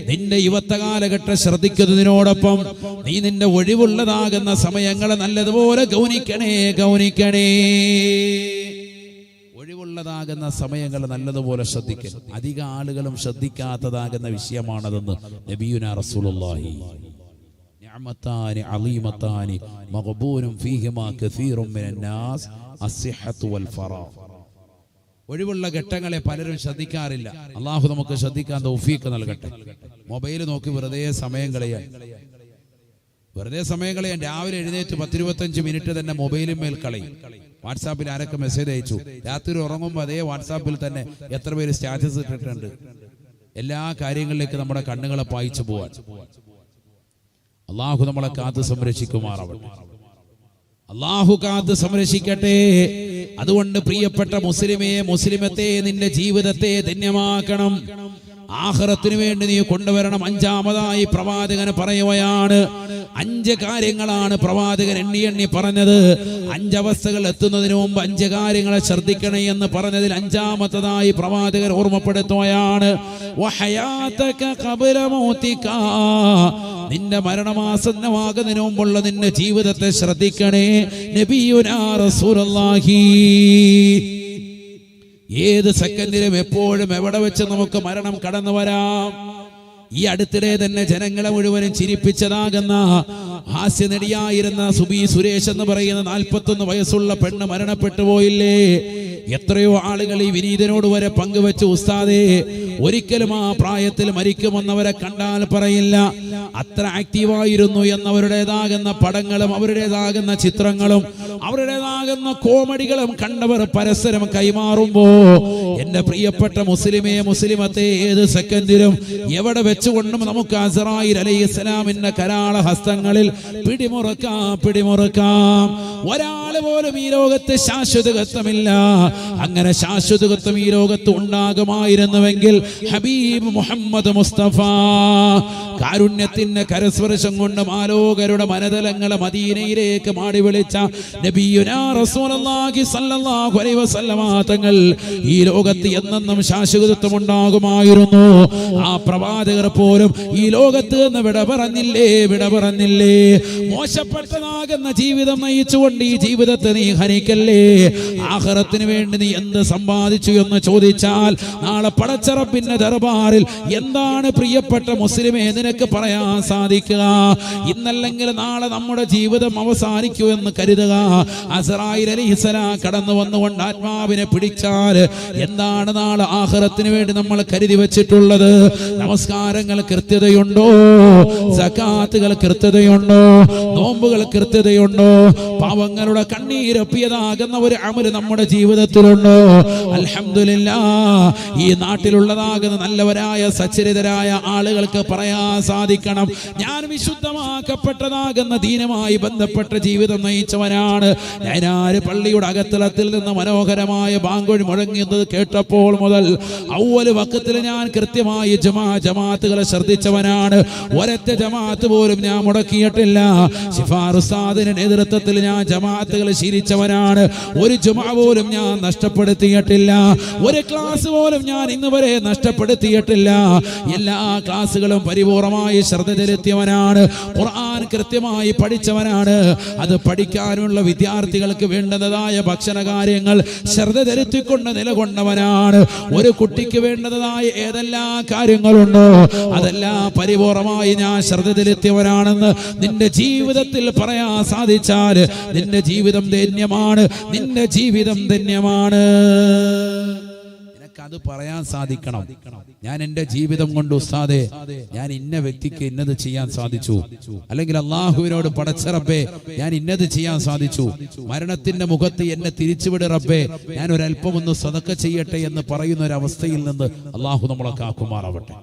നിന്റെ യുവത്വ കാലഘട്ടം ശ്രദ്ധിക്കുന്നതിനോടൊപ്പം നീ നിന്റെ ഒഴിവുള്ളതാകുന്ന സമയങ്ങളെ നല്ലതുപോലെ ഗൗനിക്കണേ. ഒഴിവുള്ളതാകുന്ന സമയങ്ങൾ നല്ലതുപോലെ ശ്രദ്ധിക്കണം. അധിക ആളുകളും ശ്രദ്ധിക്കാത്തതാകുന്ന വിഷയമാണതെന്ന് നബിയുനാ റസൂലുള്ളാഹി. നിഅമതാനി അളീമതാനി മഗ്ബൂനും ഫീഹിമാ കസീറുൻ മിനന്നാസ് അസ്സിഹ്ഹത്തു വൽ ഫറാ. ഒഴിവുള്ള ഘട്ടങ്ങളെ പലരും ശ്രദ്ധിക്കാറില്ല. അള്ളാഹു നമുക്ക് ശ്രദ്ധിക്കാൻ തൗഫീഖ് നൽകട്ടെ. മൊബൈൽ നോക്കി വെറുതെ സമയം കളയാൻ രാവിലെ എഴുന്നേറ്റ് 10-25 മിനിറ്റ് തന്നെ മൊബൈലിൽ മേൽ കളയും. വാട്സാപ്പിൽ ആരൊക്കെ മെസ്സേജ് അയച്ചു, രാത്രി ഉറങ്ങുമ്പോൾ അതേ വാട്സാപ്പിൽ തന്നെ എത്ര പേര് സ്റ്റാറ്റസ് ഇട്ടിട്ടുണ്ട്. എല്ലാ കാര്യങ്ങളിലേക്ക് നമ്മുടെ കണ്ണുകളെ പായിച്ചു പോവാൻ അള്ളാഹു നമ്മളെ കാത്ത് സംരക്ഷിക്കുമാറാവട്ടെ. അള്ളാഹു കാത്ത് സംരക്ഷിക്കട്ടെ. അതുകൊണ്ട് പ്രിയപ്പെട്ട മുസ്ലിമത്തെ നിന്റെ ജീവിതത്തെ ധന്യമാക്കണം. ആഖിറത്തിനു വേണ്ടി നീ കൊണ്ടുവരണം. അഞ്ചാമതായി പ്രവാചകൻ പറയുകയാണ്, 5 കാര്യങ്ങളാണ് പ്രവാചകൻ എണ്ണി പറഞ്ഞത്. 5 അവസ്ഥകൾ എത്തുന്നതിന് മുമ്പ് 5 കാര്യങ്ങളെ ശ്രദ്ധിക്കണേ എന്ന് പറഞ്ഞതിൽ 5ാമത്തതായി പ്രവാചകൻ ഓർമ്മപ്പെടുത്തുകയാണ്, നിന്റെ മരണമാസന്നമാകുന്നതിന് മുമ്പുള്ള നിന്റെ ജീവിതത്തെ ശ്രദ്ധിക്കണേ. നബിയുനാ റസൂലുള്ളാഹി. ഏത് സെക്കൻഡിലും എപ്പോഴും എവിടെ വെച്ച് നമുക്ക് മരണം കടന്നു വരാം. ഈ അടുത്തിടെ തന്നെ ജനങ്ങളെ മുഴുവനും ചിരിപ്പിച്ചതാകുന്ന ഹാസ്യനടിയായിരുന്ന സുബി സുരേഷ് എന്ന് പറയുന്ന 41 വയസ്സുള്ള പെണ്ണ് മരണപ്പെട്ടു പോയില്ലേ. എത്രയോ ആളുകൾ ഈ വിനീതനോട് വരെ പങ്കുവെച്ചു, ഉസ്താദേ ഒരിക്കലും ആ പ്രായത്തിൽ മരിക്കുമെന്നവരെ കണ്ടാൽ പറയില്ല, അത്ര ആക്റ്റീവായിരുന്നു എന്നവരുടേതാകുന്ന പടങ്ങളും അവരുടേതാകുന്ന ചിത്രങ്ങളും അവരുടേതാകുന്ന കോമഡികളും കണ്ടവർ പരസ്പരം കൈമാറുമ്പോ എന്റെ പ്രിയപ്പെട്ട മുസ്ലിമത്തെ ഏത് സെക്കൻഡിലും എവിടെ വെച്ചുകൊണ്ടും നമുക്ക് അസ്റായിൽ അലൈഹിസ്സലാമിന്റെ കരാള ഹസ്തങ്ങളിൽ പിടിമുറുക്കാം. ഒരാൾ പോലും ഈ ലോകത്ത് ശാശ്വതത്വമില്ല. അങ്ങനെ ശാശ്വതത്വം ഈ ലോകത്ത് ഉണ്ടാകുമായിരുന്നുവെങ്കിൽ ഹബീബ് മുഹമ്മദ് മുസ്തഫ കാരുണ്യത്തിന്റെ കരസ്പർശം കൊണ്ട് മാലോകരുടെ മനതലങ്ങളെ മദീനയിലേക്ക് മാടി വിളിച്ച നബിയുനാ റസൂലുള്ളാഹി സ്വല്ലല്ലാഹു അലൈഹി വസല്ലമ തങ്ങൾ ഈ ലോകത്ത് എന്നെന്നും ശാശ്വതത്വം ഉണ്ടാകുമായിരുന്നു. ആ പ്രവാചകർ പോലും ഈ ലോകത്ത് നിന്ന് വിട പറഞ്ഞില്ലേ. മോശപ്പെട്ടതാകുന്ന ജീവിതം നയിച്ചുകൊണ്ട് ഈ ജീവിതത്തെ നീ ഹനിക്കല്ലേ. ആഖിറത്തിന് വേണ്ടി നീ എന്ത് സമ്പാദിച്ചു എന്ന് ചോദിച്ചാൽ നാളെ പടച്ചറപ്പിന്റെ ദർബാറിൽ എന്താണ് പ്രിയപ്പെട്ട മുസ്ലിമേ നിനക്ക് പറയാൻ സാധിക്കുക? ഇന്നല്ലെങ്കിൽ നാളെ നമ്മുടെ ജീവിതം അവസാനിക്കൂ എന്ന് കരുതുക. അസ്റായിൽ അലൈഹിസ്സലാം കടന്നു വന്നുകൊണ്ട് ആത്മാവിനെ പിടിച്ചാൽ എന്താണ് നാളെ ആഖിറത്തിന് വേണ്ടി നമ്മൾ കരുതി വെച്ചിട്ടുള്ളത്? നമസ്കാരങ്ങൾ കൃത്യതയുണ്ടോ? സകാത്തുകൾ കൃത്യതയുണ്ടോ? നോമ്പുകൾ കൃത്യതയുണ്ടോ? പാവങ്ങളുടെ കണ്ണീരൊപ്പിയതാകുന്ന ഒരു അമല് നമ്മുടെ ജീവിതത്തിലുണ്ടോ? അൽഹംദുലില്ലാഹ്, ഈ നാട്ടിലുള്ളതാകുന്ന നല്ലവരായ സച്ചരിതരായ ആളുകൾക്ക് പറയാൻ സാധിക്കണം, ഞാൻ വിശുദ്ധമാക്കപ്പെട്ടതാകുന്ന ദീനുമായി ബന്ധപ്പെട്ട ജീവിതം നയിച്ചവനാണ്. ഞാനാര് പള്ളിയുടെ അകത്തളത്തിൽ നിന്ന് മനോഹരമായ ബാങ്കൊഴി മുഴങ്ങിയത് കേട്ടപ്പോൾ മുതൽ അവ്വൽ വഖത്തിൽ ഞാൻ കൃത്യമായി ജമാഅത്തുകളെ ശ്രദ്ധിച്ചവനാണ്. ഒരൊറ്റ ജമാഅത്ത് പോലും ഞാൻ മുടക്കിയിട്ടില്ല. ശിഫാർ ഉസ്താദിന്റെ നേതൃത്വത്തിൽ ഞാൻ ജമാഅത്തുകൾ ശീലിച്ചവനാണ്. ഒരു ജുമാ പോലും ഞാൻ നഷ്ടപ്പെടുത്തിയിട്ടില്ല. ഒരു ക്ലാസ് പോലും ഞാൻ ഇന്ന് വരെ നഷ്ടപ്പെടുത്തിയിട്ടില്ല. എല്ലാ ക്ലാസുകളും പരിപൂർണമായി ശ്രദ്ധ ചെലുത്തിയവനാണ്. ഖുർആൻ കൃത്യമായി പഠിച്ചവനാണ്. അത് പഠിക്കാനുള്ള വിദ്യാർത്ഥികൾക്ക് വേണ്ടതായ ഭക്ഷണ കാര്യങ്ങൾ ശ്രദ്ധ ചെലുത്തിക്കൊണ്ട് നിലകൊണ്ടവനാണ്. ഒരു കുട്ടിക്ക് വേണ്ടതായ ഏതെല്ലാം കാര്യങ്ങളുണ്ടോ അതെല്ലാം പരിപൂർണമായി ഞാൻ ശ്രദ്ധ ചെലുത്തിയവനാണെന്ന് നിന്റെ ജീവിതത്തിൽ പറയാൻ സാധിച്ചാൽ നിന്റെ ജീവിതം ധന്യമാണ്. അത് പറയാൻ സാധിക്കണം. ഞാൻ എന്റെ ജീവിതം കൊണ്ട് ഉസ്താദേ ഞാൻ ഇന്ന വ്യക്തിക്ക് ഇന്നത് ചെയ്യാൻ സാധിച്ചു, അല്ലെങ്കിൽ അള്ളാഹുവിനോട് പടച്ച റബ്ബേ ഞാൻ ഇന്നത് ചെയ്യാൻ സാധിച്ചു, മരണത്തിന്റെ മുഖത്ത് എന്നെ തിരിച്ചുവിട് റബ്ബേ, ഞാൻ ഒരല്പം ഒന്ന് സദഖ ചെയ്യട്ടെ എന്ന് പറയുന്ന ഒരു അവസ്ഥയിൽ നിന്ന് അള്ളാഹു നമ്മളെ കാക്കുമാറാവട്ടെ.